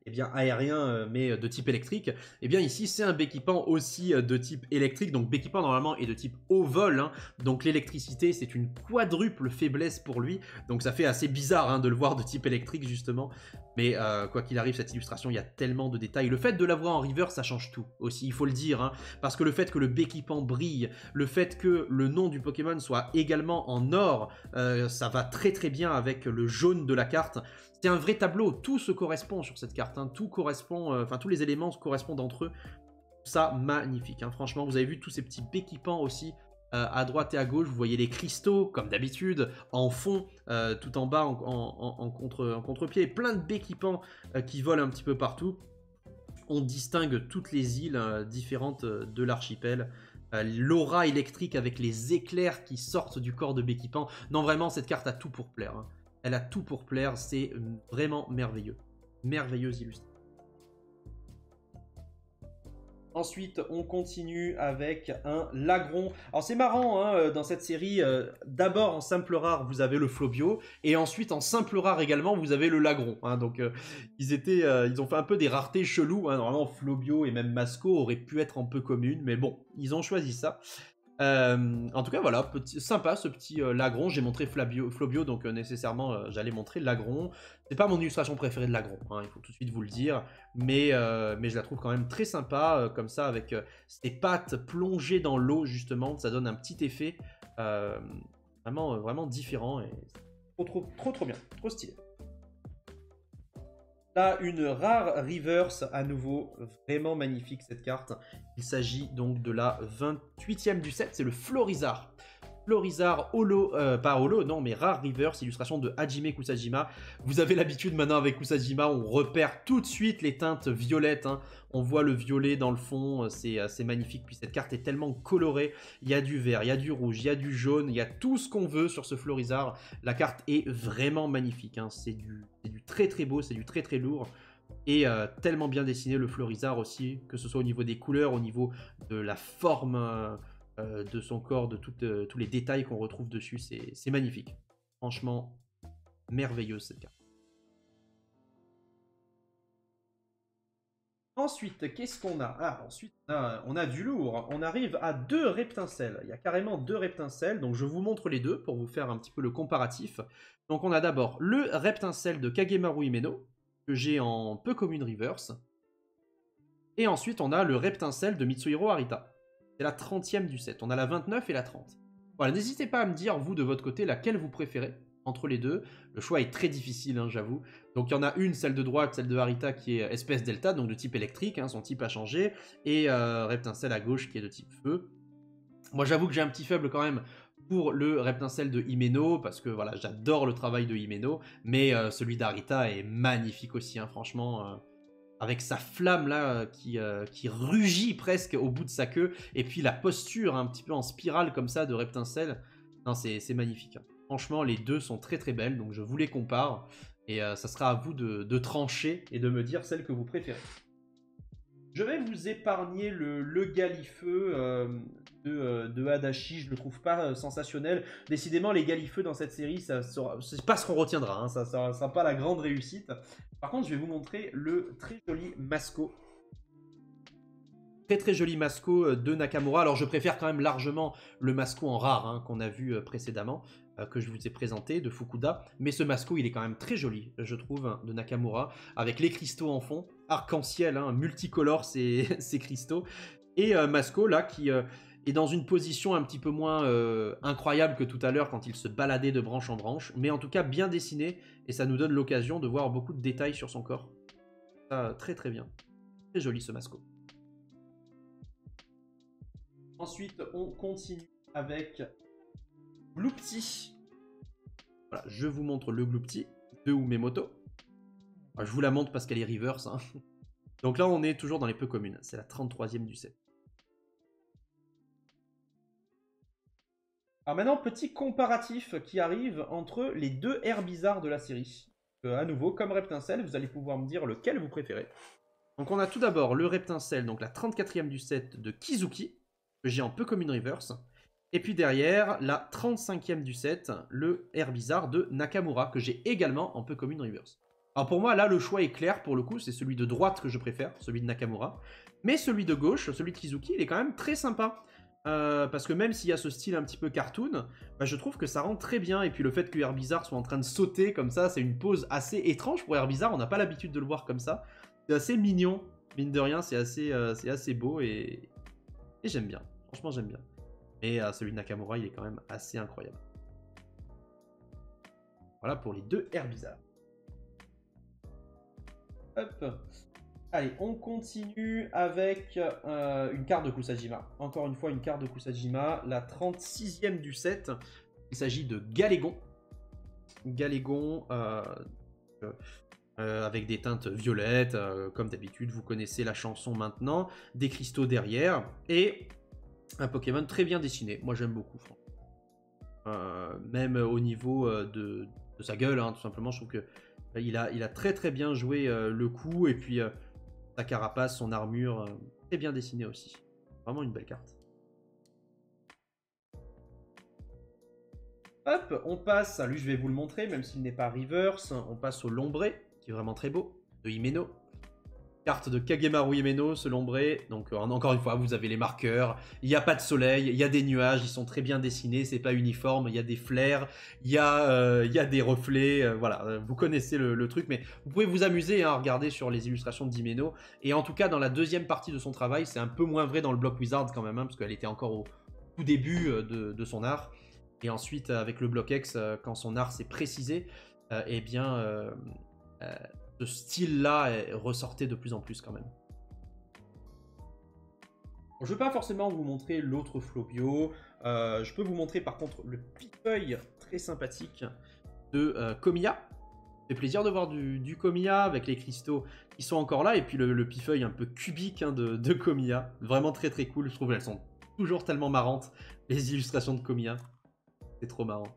eh bien, aérien, mais de type électrique. Et bien ici, c'est un Béquipan aussi de type électrique. Donc Béquipan, normalement, est de type haut vol. Hein. Donc l'électricité, c'est une quadruple faiblesse pour lui. Donc ça fait assez bizarre, hein, de le voir de type électrique, justement. Mais quoi qu'il arrive, cette illustration, il y a tellement de détails. Le fait de la voir en river, ça change tout aussi, il faut le dire. Hein, parce que le fait que le Béquipan brille, le fait que le nom du Pokémon soit également en or, ça va très très bien avec le jaune de la carte. C'est un vrai tableau, tout se correspond sur cette carte, hein. Tout correspond, enfin tous les éléments correspondent entre eux. Ça, magnifique, hein. Franchement, vous avez vu tous ces petits Béquipans aussi, à droite et à gauche, vous voyez les cristaux, comme d'habitude, en fond, tout en bas, en contre-pied, plein de Béquipans qui volent un petit peu partout. On distingue toutes les îles différentes de l'archipel. L'aura électrique avec les éclairs qui sortent du corps de Béquipan. Non, vraiment, cette carte a tout pour plaire, hein. Elle a tout pour plaire, c'est vraiment merveilleux. Merveilleuse illustration. Ensuite, on continue avec un Lagron. Alors c'est marrant, hein, dans cette série, d'abord en simple rare, vous avez le Flobio, et ensuite en simple rare également, vous avez le Lagron. Hein, donc ils ont fait un peu des raretés cheloues. Hein, normalement, Flobio et même Masco auraient pu être un peu communes, mais bon, ils ont choisi ça. En tout cas, voilà, sympa ce petit Lagron. J'ai montré Flobio, donc nécessairement j'allais montrer Lagron. C'est pas mon illustration préférée de Lagron, hein, il faut tout de suite vous le dire, mais je la trouve quand même très sympa, comme ça, avec ses pattes plongées dans l'eau, justement. Ça donne un petit effet vraiment différent, et trop bien, trop stylé. Là, une rare reverse à nouveau, vraiment magnifique cette carte. Il s'agit donc de la 28e du set, c'est le Florizarre. Florizarre holo, pas holo, non, mais rare reverse, illustration de Hajime Kusajima. Vous avez l'habitude maintenant avec Kusajima, on repère tout de suite les teintes violettes. Hein. On voit le violet dans le fond, c'est magnifique. Puis cette carte est tellement colorée. Il y a du vert, il y a du rouge, il y a du jaune, il y a tout ce qu'on veut sur ce Florizarre. La carte est vraiment magnifique. Hein. C'est du très très beau, c'est du très très lourd. Et tellement bien dessiné le Florizarre aussi, que ce soit au niveau des couleurs, au niveau de la forme de son corps, de tous les détails qu'on retrouve dessus. C'est magnifique. Franchement, merveilleuse cette carte. Ensuite, qu'est-ce qu'on a? Ah, ensuite, on a du lourd. On arrive à 2 Reptincelles. Il y a carrément 2 Reptincelles. Donc, je vous montre les deux pour vous faire un petit peu le comparatif. Donc, on a d'abord le Reptincelle de Kagemaru Himeno, que j'ai en peu commune reverse. Et ensuite, on a le Reptincelle de Mitsuhiro Arita. C'est la 30e du set. On a la 29 et la 30. Voilà, n'hésitez pas à me dire, vous, de votre côté, laquelle vous préférez entre les deux. Le choix est très difficile, hein, j'avoue. Donc il y en a une, celle de droite, celle de Harita, qui est espèce delta, donc de type électrique, hein, son type a changé, et Reptincelle à gauche qui est de type feu. Moi j'avoue que j'ai un petit faible quand même pour le Reptincelle de Himeno, parce que voilà, j'adore le travail de Himeno, mais celui d'Harita est magnifique aussi, hein, franchement, avec sa flamme là qui rugit presque au bout de sa queue, et puis la posture un petit peu en spirale comme ça de Reptincelle, non, c'est magnifique, hein. Franchement, les deux sont très très belles, donc je vous les compare. Et ça sera à vous de trancher et de me dire celle que vous préférez. Je vais vous épargner le Galifeu de Hadashi. Je le trouve pas sensationnel. Décidément, les Galifeux dans cette série, c'est pas ce qu'on retiendra. Hein, ça sera pas la grande réussite. Par contre, je vais vous montrer le très joli Masco. Très très joli Masco de Nakamura. Alors je préfère quand même largement le Masco en rare hein, qu'on a vu précédemment, que je vous ai présenté, de Fukuda. Mais ce Masco, il est quand même très joli, je trouve, hein, de Nakamura, avec les cristaux en fond, arc-en-ciel, hein, multicolore ces cristaux. Et Masco, là, qui est dans une position un petit peu moins incroyable que tout à l'heure quand il se baladait de branche en branche, mais en tout cas bien dessiné, et ça nous donne l'occasion de voir beaucoup de détails sur son corps. Ça, très très bien. Très joli ce Masco. Ensuite, on continue avec Gloopty. Voilà, je vous montre le Gloopty de Umemoto. Enfin, je vous la montre parce qu'elle est reverse. Hein. Donc là, on est toujours dans les peu communes. C'est la 33e du set. Alors maintenant, petit comparatif qui arrive entre les deux airs bizarres de la série. À nouveau, comme Reptincelle, vous allez pouvoir me dire lequel vous préférez. Donc on a tout d'abord le Reptincelle, donc la 34e du set de Kizuki, que j'ai en peu commune reverse. Et puis derrière, la 35e du set, le air bizarre de Nakamura, que j'ai également en peu commune reverse. Alors pour moi, là, le choix est clair pour le coup, c'est celui de droite que je préfère, celui de Nakamura. Mais celui de gauche, celui de Kizuki, il est quand même très sympa. Parce que même s'il y a ce style un petit peu cartoon, bah, je trouve que ça rend très bien. Et puis le fait que Air Bizarre soit en train de sauter comme ça, c'est une pose assez étrange pour Air Bizarre, on n'a pas l'habitude de le voir comme ça. C'est assez mignon, mine de rien, c'est assez beau et j'aime bien. Franchement, j'aime bien. Mais celui de Nakamura, il est quand même assez incroyable. Voilà pour les deux Air Bizarre. Hop. Allez, on continue avec une carte de Kusajima. Encore une fois, une carte de Kusajima, la 36e du set. Il s'agit de Galégon. Galégon avec des teintes violettes, comme d'habitude. Vous connaissez la chanson maintenant. Des cristaux derrière. Et un Pokémon très bien dessiné. Moi, j'aime beaucoup. Même au niveau de sa gueule, hein, tout simplement. Je trouve que il a très très bien joué le coup. Et puis... sa carapace, son armure, très bien dessinée aussi. Vraiment une belle carte. Hop, on passe, lui je vais vous le montrer, même s'il n'est pas reverse, on passe au Lombré, qui est vraiment très beau, de Himeno. Carte de Kagemaru Himeno, ce Lombré. Donc encore une fois, vous avez les marqueurs, il n'y a pas de soleil, il y a des nuages, ils sont très bien dessinés, c'est pas uniforme, il y a des flares, il y a des reflets, voilà, vous connaissez le truc, mais vous pouvez vous amuser hein, à regarder sur les illustrations d'Himeno. Et en tout cas, dans la deuxième partie de son travail, c'est un peu moins vrai dans le Block Wizard quand même, hein, parce qu'elle était encore au tout début de son art. Et ensuite, avec le Block X, quand son art s'est précisé, eh bien... ce style-là ressortait de plus en plus quand même. Bon, je ne vais pas forcément vous montrer l'autre Flobio. Je peux vous montrer par contre le Pifeuille très sympathique de Komiya. Ça fait plaisir de voir du Komiya avec les cristaux qui sont encore là. Et puis le Pifeuille un peu cubique hein, de Komiya. Vraiment très très cool. Je trouve qu'elles sont toujours tellement marrantes, les illustrations de Komiya. C'est trop marrant.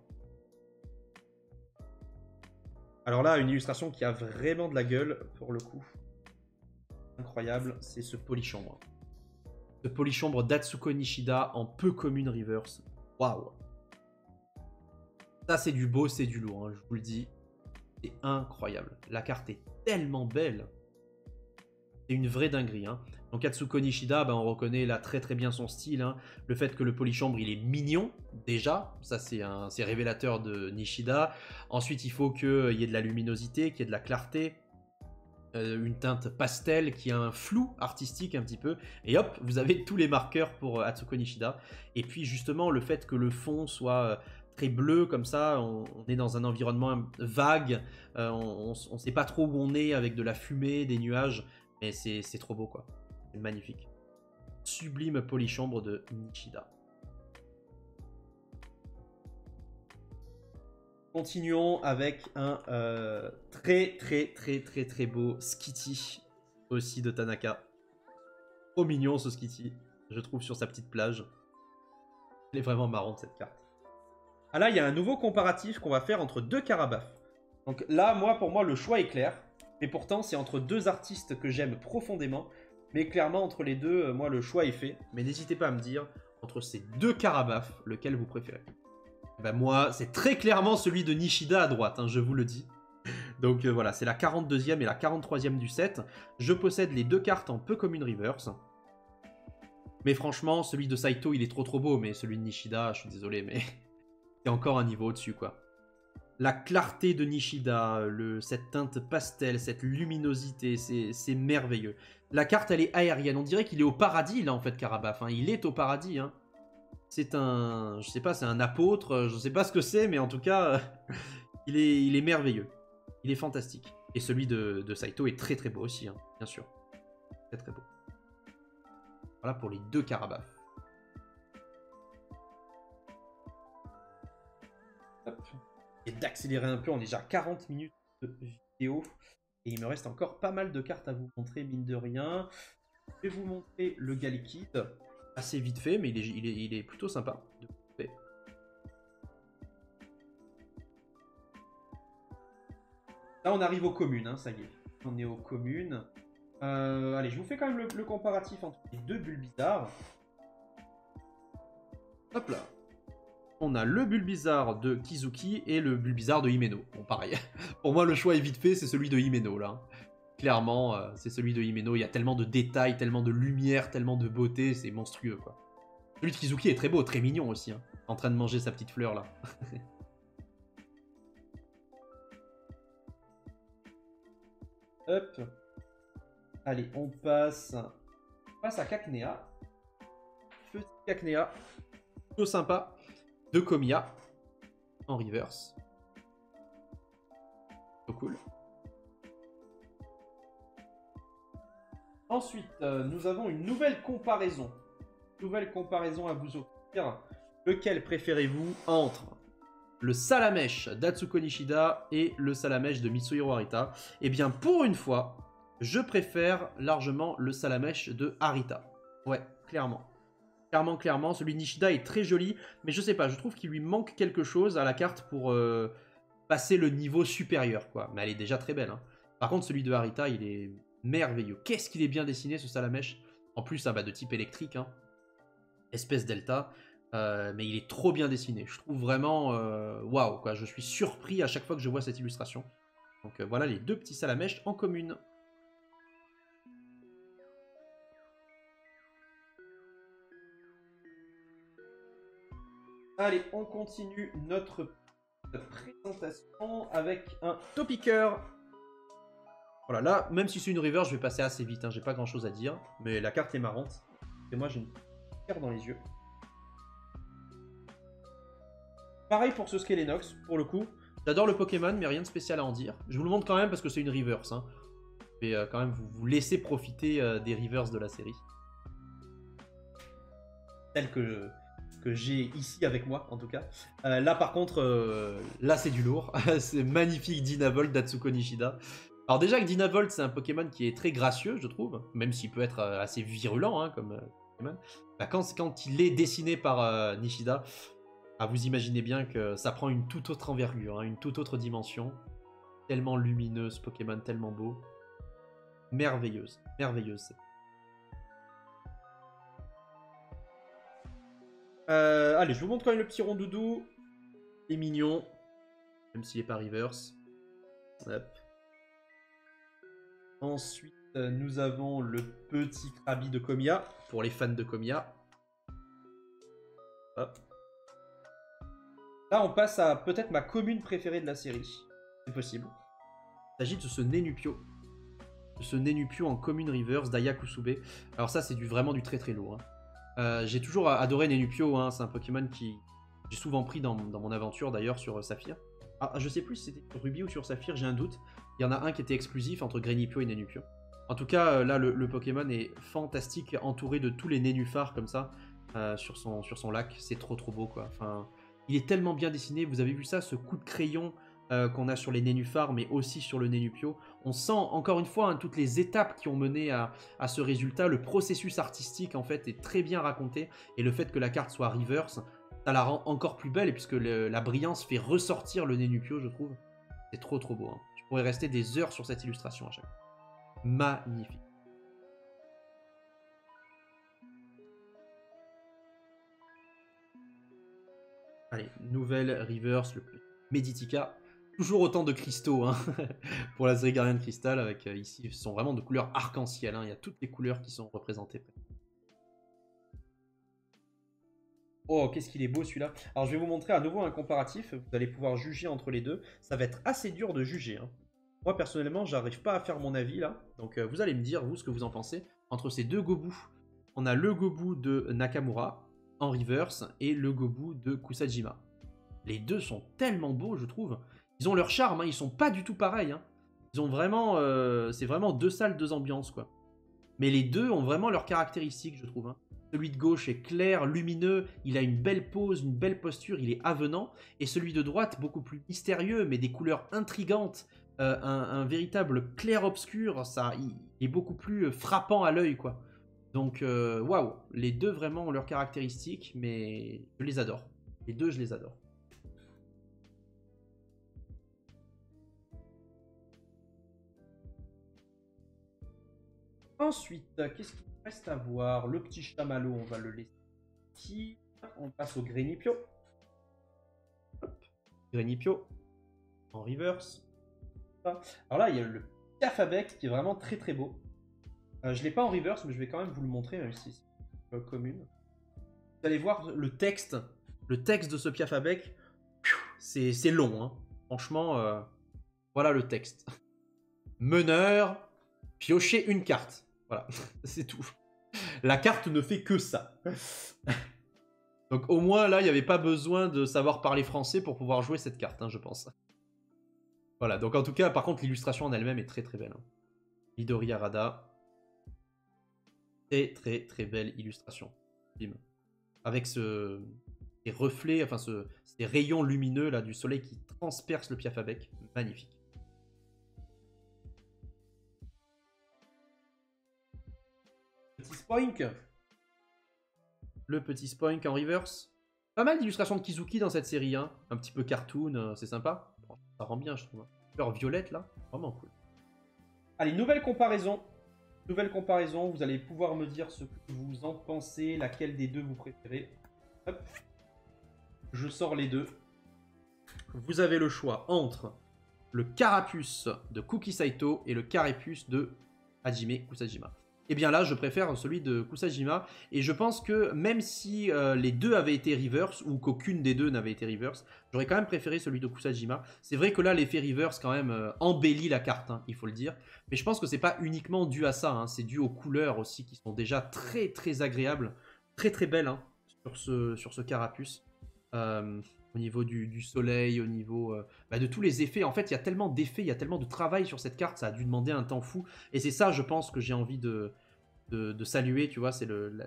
Alors là, une illustration qui a vraiment de la gueule, pour le coup. Incroyable, c'est ce Polychambre. Ce Polychambre d'Atsuko Nishida en peu commune reverse. Waouh. Ça, c'est du beau, c'est du lourd, hein, je vous le dis. C'est incroyable. La carte est tellement belle. C'est une vraie dinguerie. Hein. Donc Atsuko Nishida, ben, on reconnaît là très très bien son style. Hein. Le fait que le Polychambre, il est mignon, déjà. Ça, c'est révélateur de Nishida. Ensuite, il faut qu'il y ait de la luminosité, qu'il y ait de la clarté. Une teinte pastel qui a un flou artistique un petit peu. Et hop, vous avez tous les marqueurs pour Atsuko Nishida. Et puis justement, le fait que le fond soit... très bleu comme ça, on est dans un environnement vague, on ne sait pas trop où on est avec de la fumée, des nuages, mais c'est trop beau quoi, c'est magnifique. Sublime Polychambre de Nishida. Continuons avec un très beau Skitty, aussi de Tanaka. Trop mignon ce Skitty, je trouve sur sa petite plage. Elle est vraiment marrante cette carte. Ah là, il y a un nouveau comparatif qu'on va faire entre deux Carabaf. Donc là, pour moi, le choix est clair. Mais pourtant, c'est entre deux artistes que j'aime profondément. Mais clairement, entre les deux, moi, le choix est fait. Mais n'hésitez pas à me dire, entre ces deux Carabaf, lequel vous préférez. Ben moi, c'est très clairement celui de Nishida à droite, hein, je vous le dis. Donc voilà, c'est la 42e et la 43e du set. Je possède les deux cartes en peu commune reverse. Mais franchement, celui de Saito, il est trop beau, mais celui de Nishida, je suis désolé, mais c'est encore un niveau au-dessus, quoi. La clarté de Nishida, cette teinte pastel, cette luminosité, c'est merveilleux. La carte, elle est aérienne. On dirait qu'il est au paradis, là, en fait, Karabaf. Hein. Il est au paradis. Hein. C'est un... Je sais pas, c'est un apôtre. Je sais pas ce que c'est, mais en tout cas, il est merveilleux. Il est fantastique. Et celui de Saito est très beau aussi, hein, bien sûr. Très beau. Voilà pour les deux Karabaf. Hop. Et d'accélérer un peu, on est déjà à 40 minutes de vidéo. Et il me reste encore pas mal de cartes à vous montrer, mine de rien. Je vais vous montrer le Galekid. Assez vite fait, mais il est plutôt sympa. Là, on arrive aux communes, hein, ça y est. On est aux communes. Allez, je vous fais quand même le comparatif entre les deux Bulbizarre. Hop là. On a le Bulbizarre de Kizuki et le Bulbizarre de Himeno. Bon, pareil. Pour moi, le choix est vite fait, c'est celui de Himeno, là. Clairement, c'est celui de Himeno. Il y a tellement de détails, tellement de lumière, tellement de beauté, c'est monstrueux, quoi. Celui de Kizuki est très beau, très mignon aussi, hein. En train de manger sa petite fleur, là. Hop. Allez, on passe à Cacnea. Petit Cacnea. Plutôt sympa. De Komiya. En reverse. Trop cool. Ensuite, nous avons une nouvelle comparaison. Nouvelle comparaison à vous offrir. Lequel préférez-vous entre le Salamèche d'Atsuko Nishida et le Salamèche de Mitsuhiro Arita? Eh bien, pour une fois, je préfère largement le Salamèche de Arita. Ouais, clairement. Clairement, celui de Nishida est très joli, mais je sais pas, je trouve qu'il lui manque quelque chose à la carte pour passer le niveau supérieur, quoi. Mais elle est déjà très belle, hein. Par contre, celui de Arita, il est merveilleux. Qu'est-ce qu'il est bien dessiné, ce Salamèche. En plus, de type électrique, hein. Espèce delta. Mais il est trop bien dessiné. Je trouve vraiment... Waouh, quoi. Je suis surpris à chaque fois que je vois cette illustration. Donc voilà les deux petits Salamèches en commune. Allez, on continue notre présentation avec un Topiqueur. Voilà, là, même si c'est une river, je vais passer assez vite. Hein, j'ai pas grand chose à dire. Mais la carte est marrante. Et moi, j'ai une carte dans les yeux. Pareil pour ce Skelenox, pour le coup. J'adore le Pokémon, mais rien de spécial à en dire. Je vous le montre quand même parce que c'est une reverse. Hein. Je vais quand même vous laisser profiter des reverses de la série. Telle que j'ai ici avec moi, en tout cas. Là, par contre, là, c'est du lourd. C'est magnifique Dynavolt d'Atsuko Nishida. Alors déjà que Dynavolt, c'est un Pokémon qui est très gracieux, je trouve. Même s'il peut être assez virulent, hein, comme Pokémon. Bah, quand il est dessiné par Nishida... Ah, vous imaginez bien que ça prend une toute autre envergure, hein, une toute autre dimension. Tellement lumineuse, Pokémon, tellement beau. Merveilleuse, merveilleuse. Allez, je vous montre quand même le petit rondoudou. Il est mignon, même s'il n'est pas reverse. Hop. Ensuite, nous avons le petit Krabi de Komiya, pour les fans de Komiya. Hop. Là, on passe à peut-être ma commune préférée de la série. C'est possible. Il s'agit de ce Nenupio. De ce Nenupio en commune reverse d'Aya Kusube. Alors ça, c'est vraiment du très lourd. Hein. J'ai toujours adoré Nenupio. Hein. C'est un Pokémon qui j'ai souvent pris dans mon aventure, d'ailleurs, sur Saphir. Ah, je sais plus si c'était sur Ruby ou sur Saphir, j'ai un doute. Il y en a un qui était exclusif entre Greninpio et Nenupio. En tout cas, là, le Pokémon est fantastique, entouré de tous les nénuphars comme ça, sur son lac. C'est trop beau, quoi. Enfin... Il est tellement bien dessiné, vous avez vu ça, ce coup de crayon qu'on a sur les nénuphars, mais aussi sur le Nenupio. On sent, encore une fois, hein, toutes les étapes qui ont mené à ce résultat. Le processus artistique, en fait, est très bien raconté. Et le fait que la carte soit reverse, ça la rend encore plus belle, puisque la brillance fait ressortir le Nenupio, je trouve. C'est trop beau. Hein. Je pourrais rester des heures sur cette illustration à chaque fois. Magnifique. Allez, nouvelle reverse, le Meditica. Toujours autant de cristaux hein, pour la série Gardien de Cristal, avec ici, ce sont vraiment de couleurs arc-en-ciel. Hein, il y a toutes les couleurs qui sont représentées. Oh, qu'est-ce qu'il est beau celui-là. Alors, je vais vous montrer à nouveau un comparatif. Vous allez pouvoir juger entre les deux. Ça va être assez dur de juger, hein. Moi, personnellement, j'arrive pas à faire mon avis, là. Donc, vous allez me dire, vous, ce que vous en pensez. Entre ces deux Gobu, on a le Gobu de Nakamura, en reverse, et le Gobu de Kusajima. Les deux sont tellement beaux, je trouve. Ils ont leur charme, hein. Ils sont pas du tout pareils, hein. Ils ont vraiment... c'est vraiment deux salles, deux ambiances, quoi. Mais les deux ont vraiment leurs caractéristiques, je trouve, hein. Celui de gauche est clair, lumineux, il a une belle pose, une belle posture, il est avenant. Et celui de droite, beaucoup plus mystérieux, mais des couleurs intrigantes, un véritable clair-obscur, ça, il est beaucoup plus frappant à l'œil, quoi. Donc, waouh, les deux vraiment ont leurs caractéristiques, mais je les adore. Les deux, je les adore. Ensuite, qu'est-ce qu'il reste à voir? Le petit chamallow, on va le laisser ici. On passe au Grenipio. Grenipio en reverse. Alors là, il y a le Cafabek qui est vraiment très très beau. Je ne l'ai pas en reverse, mais je vais quand même vous le montrer, même si c'est commune. Vous allez voir le texte de ce Piafabek, c'est long, hein. Franchement, voilà le texte. Meneur, piocher une carte. Voilà, c'est tout. La carte ne fait que ça. Donc au moins là, il n'y avait pas besoin de savoir parler français pour pouvoir jouer cette carte, hein, je pense. Voilà, donc en tout cas, par contre, l'illustration en elle-même est très très belle, hein. Midori Arada. Très très très belle illustration. Bim. Avec ces reflets, enfin ces rayons lumineux là du soleil qui transpercent le Piafabek. Magnifique. Petit Spoink. Le petit Spoink en reverse. Pas mal d'illustrations de Kizuki dans cette série, hein. Un petit peu cartoon, c'est sympa. Ça rend bien, je trouve. Fleur violette là, vraiment cool. Allez, nouvelle comparaison. Nouvelle comparaison, vous allez pouvoir me dire ce que vous en pensez, laquelle des deux vous préférez. Hop. Je sors les deux. Vous avez le choix entre le carapuce de Kuki Saito et le carapuce de Hajime Kusajima. Et bien là, je préfère celui de Kusajima, et je pense que même si les deux avaient été reverse, ou qu'aucune des deux n'avait été reverse, j'aurais quand même préféré celui de Kusajima. C'est vrai que là, l'effet reverse quand même embellit la carte, hein, il faut le dire, mais je pense que c'est pas uniquement dû à ça, hein, c'est dû aux couleurs aussi qui sont déjà très très agréables, très très belles, hein, sur ce carapuce. Au niveau du soleil, au niveau de tous les effets. En fait, il y a tellement d'effets, il y a tellement de travail sur cette carte, ça a dû demander un temps fou. Et c'est ça, je pense, que j'ai envie de saluer, tu vois, c'est le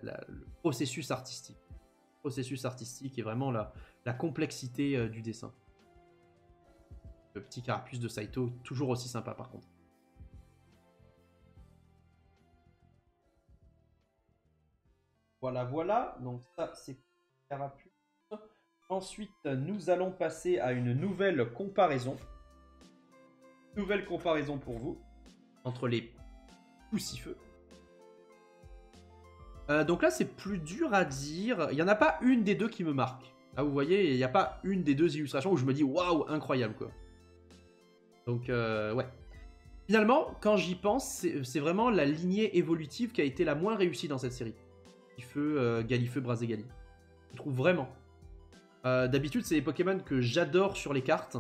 processus artistique. Le processus artistique et vraiment la complexité du dessin. Le petit carapuce de Saito, toujours aussi sympa par contre. Voilà, voilà. Donc ça, c'est carapuce. Ensuite, nous allons passer à une nouvelle comparaison. Nouvelle comparaison pour vous entre les poussifeux. Donc là, c'est plus dur à dire. Il n'y en a pas une des deux qui me marque. Là, vous voyez, il n'y a pas une des deux illustrations où je me dis waouh, incroyable quoi. Donc, ouais. Finalement, quand j'y pense, c'est vraiment la lignée évolutive qui a été la moins réussie dans cette série. Galifeu, Galifeu, Braségali. Je trouve vraiment. D'habitude, c'est les Pokémon que j'adore sur les cartes.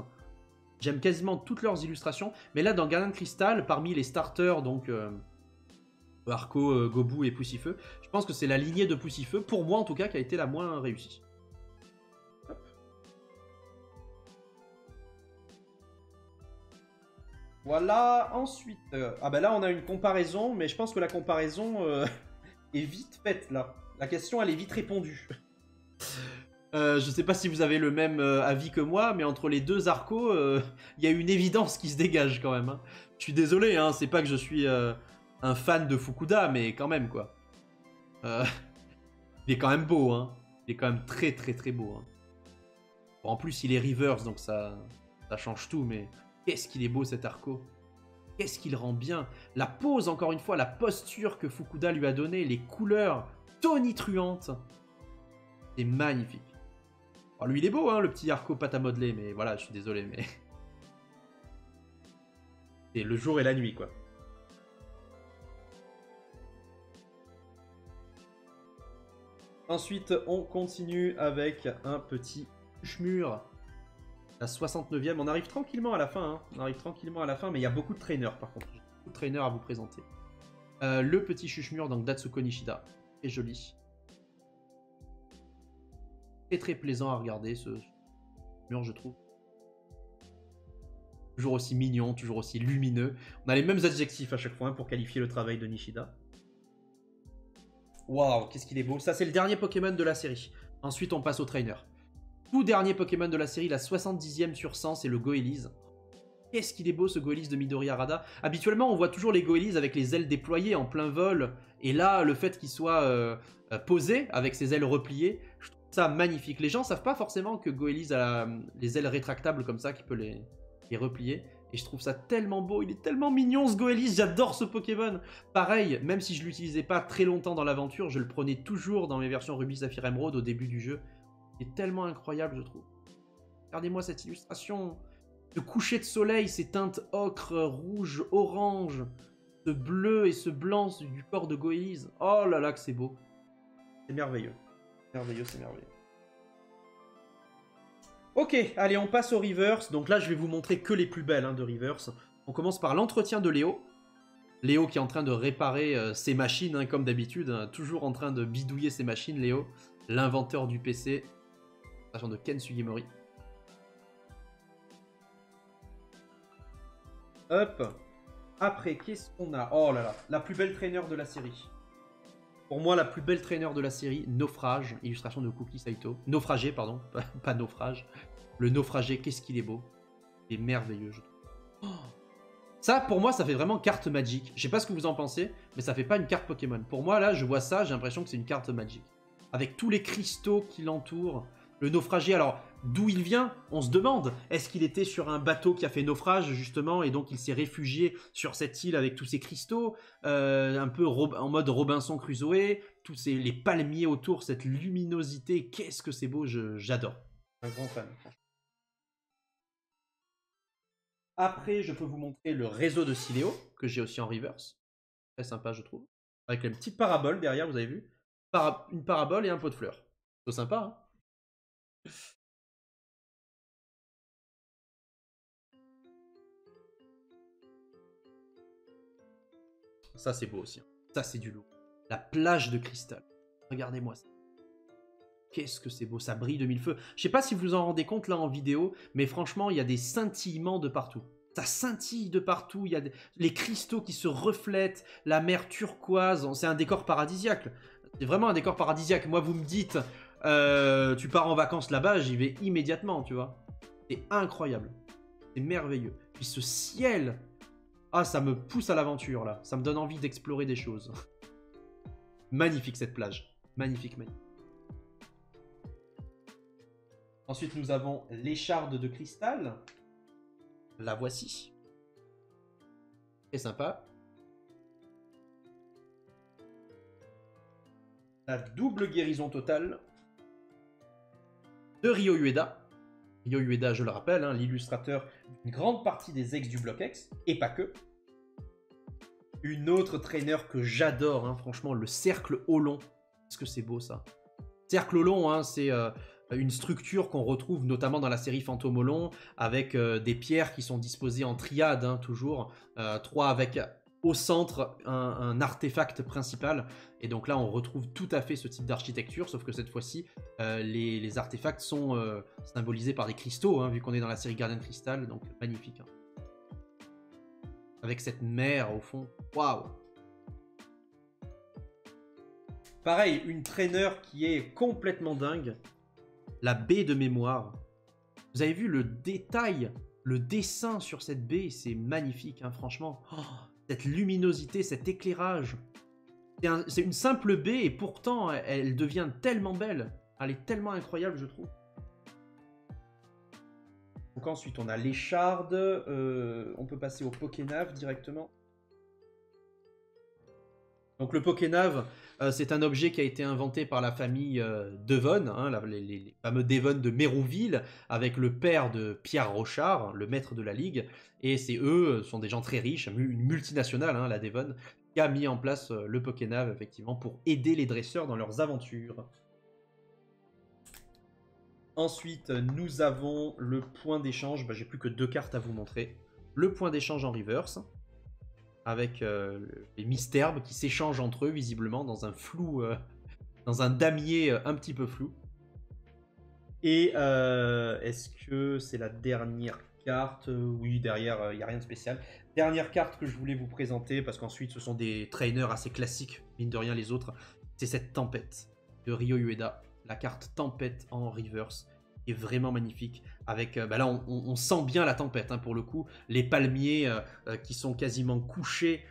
J'aime quasiment toutes leurs illustrations. Mais là, dans Gardien de Cristal, parmi les starters, donc Arco, Gobu et Poussifeu, je pense que c'est la lignée de Poussifeu, pour moi en tout cas, qui a été la moins réussie. Hop. Voilà, ensuite... ah bah là, on a une comparaison, mais je pense que la comparaison est vite faite, là. La question, elle est vite répondue. Je sais pas si vous avez le même avis que moi, mais entre les deux Arcos, il y a une évidence qui se dégage quand même, hein. Je suis désolé, hein, c'est pas que je suis un fan de Fukuda, mais quand même, quoi. Il est quand même beau, hein. Il est quand même très très très beau, hein. Bon, en plus, il est reverse, donc ça change tout, mais qu'est-ce qu'il est beau cet Arco. Qu'est-ce qu'il rend bien. La pose, encore une fois, la posture que Fukuda lui a donnée, les couleurs tonitruantes. C'est magnifique. Alors lui, il est beau, hein, le petit Arco pâte à modeler, mais voilà, je suis désolé, mais... C'est le jour et la nuit, quoi. Ensuite, on continue avec un petit Chuchmur. La 69e. On arrive tranquillement à la fin. Hein. On arrive tranquillement à la fin, mais il y a beaucoup de trainers par contre. J'ai beaucoup de trainers à vous présenter. Le petit Chuchmur, donc Datsuko Nishida. C'est joli. C'est très plaisant à regarder ce mur, je trouve. Toujours aussi mignon, toujours aussi lumineux. On a les mêmes adjectifs à chaque fois hein, pour qualifier le travail de Nishida. Waouh, qu'est-ce qu'il est beau. Ça, c'est le dernier Pokémon de la série. Ensuite, on passe au trainer. Tout dernier Pokémon de la série, la 70e sur 100, c'est le Goélise. Qu'est-ce qu'il est beau ce Goélise de Midori Harada. Habituellement, on voit toujours les Goélises avec les ailes déployées en plein vol. Et là, le fait qu'il soit posé avec ses ailes repliées, je trouve ça magnifique. Les gens savent pas forcément que Goélise a les ailes rétractables comme ça, qui peut les replier. Et je trouve ça tellement beau, il est tellement mignon ce Goélise, j'adore ce Pokémon. Pareil, même si je l'utilisais pas très longtemps dans l'aventure, je le prenais toujours dans mes versions Ruby, Saphir, Emerald au début du jeu. Il est tellement incroyable, je trouve. Regardez-moi cette illustration. Ce coucher de soleil, ces teintes ocre, rouge, orange, ce bleu et ce blanc du corps de Goélise. Oh là là que c'est beau. C'est merveilleux. Merveilleux, c'est merveilleux. Ok, allez, on passe au reverse. Donc là, je vais vous montrer que les plus belles hein, de reverse. On commence par l'entretien de Léo. Léo qui est en train de réparer ses machines, hein, comme d'habitude. Hein, toujours en train de bidouiller ses machines, Léo. L'inventeur du PC. Agent de Ken Sugimori. Hop. Après, qu'est-ce qu'on a? Oh là là, la plus belle trainer de la série. Pour moi, la plus belle trainer de la série, Naufrage, illustration de Cookie Saito. Naufragé, pardon, pas naufrage. Le naufragé, qu'est-ce qu'il est beau. Il est merveilleux, je trouve. Oh, ça, pour moi, ça fait vraiment carte Magic. Je sais pas ce que vous en pensez, mais ça fait pas une carte Pokémon. Pour moi, là, je vois ça, j'ai l'impression que c'est une carte Magic. Avec tous les cristaux qui l'entourent. Le naufragé, alors, d'où il vient? On se demande. Est-ce qu'il était sur un bateau qui a fait naufrage, justement, et donc il s'est réfugié sur cette île avec tous ces cristaux, un peu en mode Robinson Crusoe, tous les palmiers autour, cette luminosité, qu'est-ce que c'est beau, j'adore. Un grand fan. Après, je peux vous montrer le réseau de Sileo, que j'ai aussi en reverse. Très sympa, je trouve. Avec une petite parabole derrière, vous avez vu? Une parabole et un pot de fleurs. C'est sympa, hein? Ça, c'est beau aussi. Ça, c'est du lourd. La plage de cristal. Regardez-moi ça. Qu'est-ce que c'est beau, ça brille de mille feux. Je sais pas si vous vous en rendez compte là en vidéo, mais franchement, il y a des scintillements de partout. Ça scintille de partout, il y a les cristaux qui se reflètent, la mer turquoise, c'est un décor paradisiaque. C'est vraiment un décor paradisiaque. Moi, vous me dites, tu pars en vacances là-bas, j'y vais immédiatement, tu vois. C'est incroyable. C'est merveilleux. Puis ce ciel, ah, ça me pousse à l'aventure, là. Ça me donne envie d'explorer des choses. Magnifique, cette plage. Magnifique, magnifique. Ensuite, nous avons l'écharde de cristal. La voici. Très sympa. La double guérison totale de Ryo Ueda. Ryo Ueda, je le rappelle, hein, l'illustrateur d'une grande partie des ex du Bloc X, et pas que. Une autre trainer que j'adore, hein, franchement, le cercle Olon. Est-ce que c'est beau, ça? Cercle Olon, hein, c'est une structure qu'on retrouve notamment dans la série Fantôme Olon, avec des pierres qui sont disposées en triade, hein, toujours. 3 avec au centre un artefact principal. Et donc là, on retrouve tout à fait ce type d'architecture, sauf que cette fois-ci, les artefacts sont symbolisés par des cristaux, hein, vu qu'on est dans la série Gardien Crystal, donc magnifique. Hein. Avec cette mer au fond, waouh! Pareil, une trainer qui est complètement dingue, la baie de mémoire. Vous avez vu le détail, le dessin sur cette baie, c'est magnifique, hein, franchement. Oh, cette luminosité, cet éclairage. C'est une simple baie et pourtant elle devient tellement belle. Elle est tellement incroyable, je trouve. Donc ensuite on a l'écharde, on peut passer au Pokénav directement. Donc le Pokénav, c'est un objet qui a été inventé par la famille Devon, hein, les fameux Devon de Mérouville, avec le père de Pierre Rochard, le maître de la Ligue. Et c'est eux, sont des gens très riches, une multinationale, hein, la Devon, qui a mis en place le Pokénav, effectivement, pour aider les dresseurs dans leurs aventures. Ensuite, nous avons le point d'échange. Bah, j'ai plus que 2 cartes à vous montrer. Le point d'échange en reverse, avec les mystères qui s'échangent entre eux, visiblement, dans un flou, dans un damier un petit peu flou. Et est-ce que c'est la dernière carte? Oui, derrière, il n'y a rien de spécial. Dernière carte que je voulais vous présenter, parce qu'ensuite, ce sont des trainers assez classiques, mine de rien les autres. C'est cette tempête de Ryo Ueda, la carte tempête en reverse, qui est vraiment magnifique. Avec, bah là, on sent bien la tempête, hein, pour le coup. Les palmiers qui sont quasiment couchés,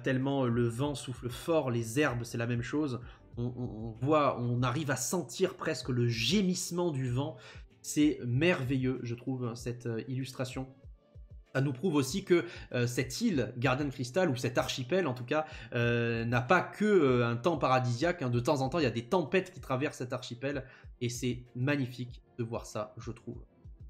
tellement le vent souffle fort, les herbes, c'est la même chose. On arrive à sentir presque le gémissement du vent. C'est merveilleux, je trouve, cette illustration. Ça nous prouve aussi que cette île, Guardian Crystal, ou cet archipel en tout cas, n'a pas que un temps paradisiaque, hein. De temps en temps, il y a des tempêtes qui traversent cet archipel, et c'est magnifique de voir ça, je trouve.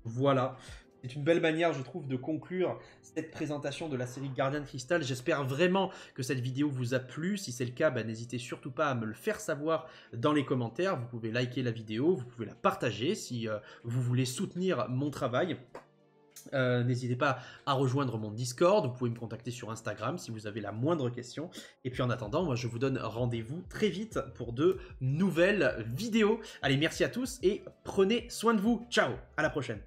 Voilà. C'est une belle manière, je trouve, de conclure cette présentation de la série Guardian Crystal. J'espère vraiment que cette vidéo vous a plu. Si c'est le cas, bah, n'hésitez surtout pas à me le faire savoir dans les commentaires. Vous pouvez liker la vidéo, vous pouvez la partager si vous voulez soutenir mon travail. N'hésitez pas à rejoindre mon Discord, vous pouvez me contacter sur Instagram si vous avez la moindre question. Et puis en attendant, moi je vous donne rendez-vous très vite pour de nouvelles vidéos. Allez, merci à tous et prenez soin de vous. Ciao, à la prochaine.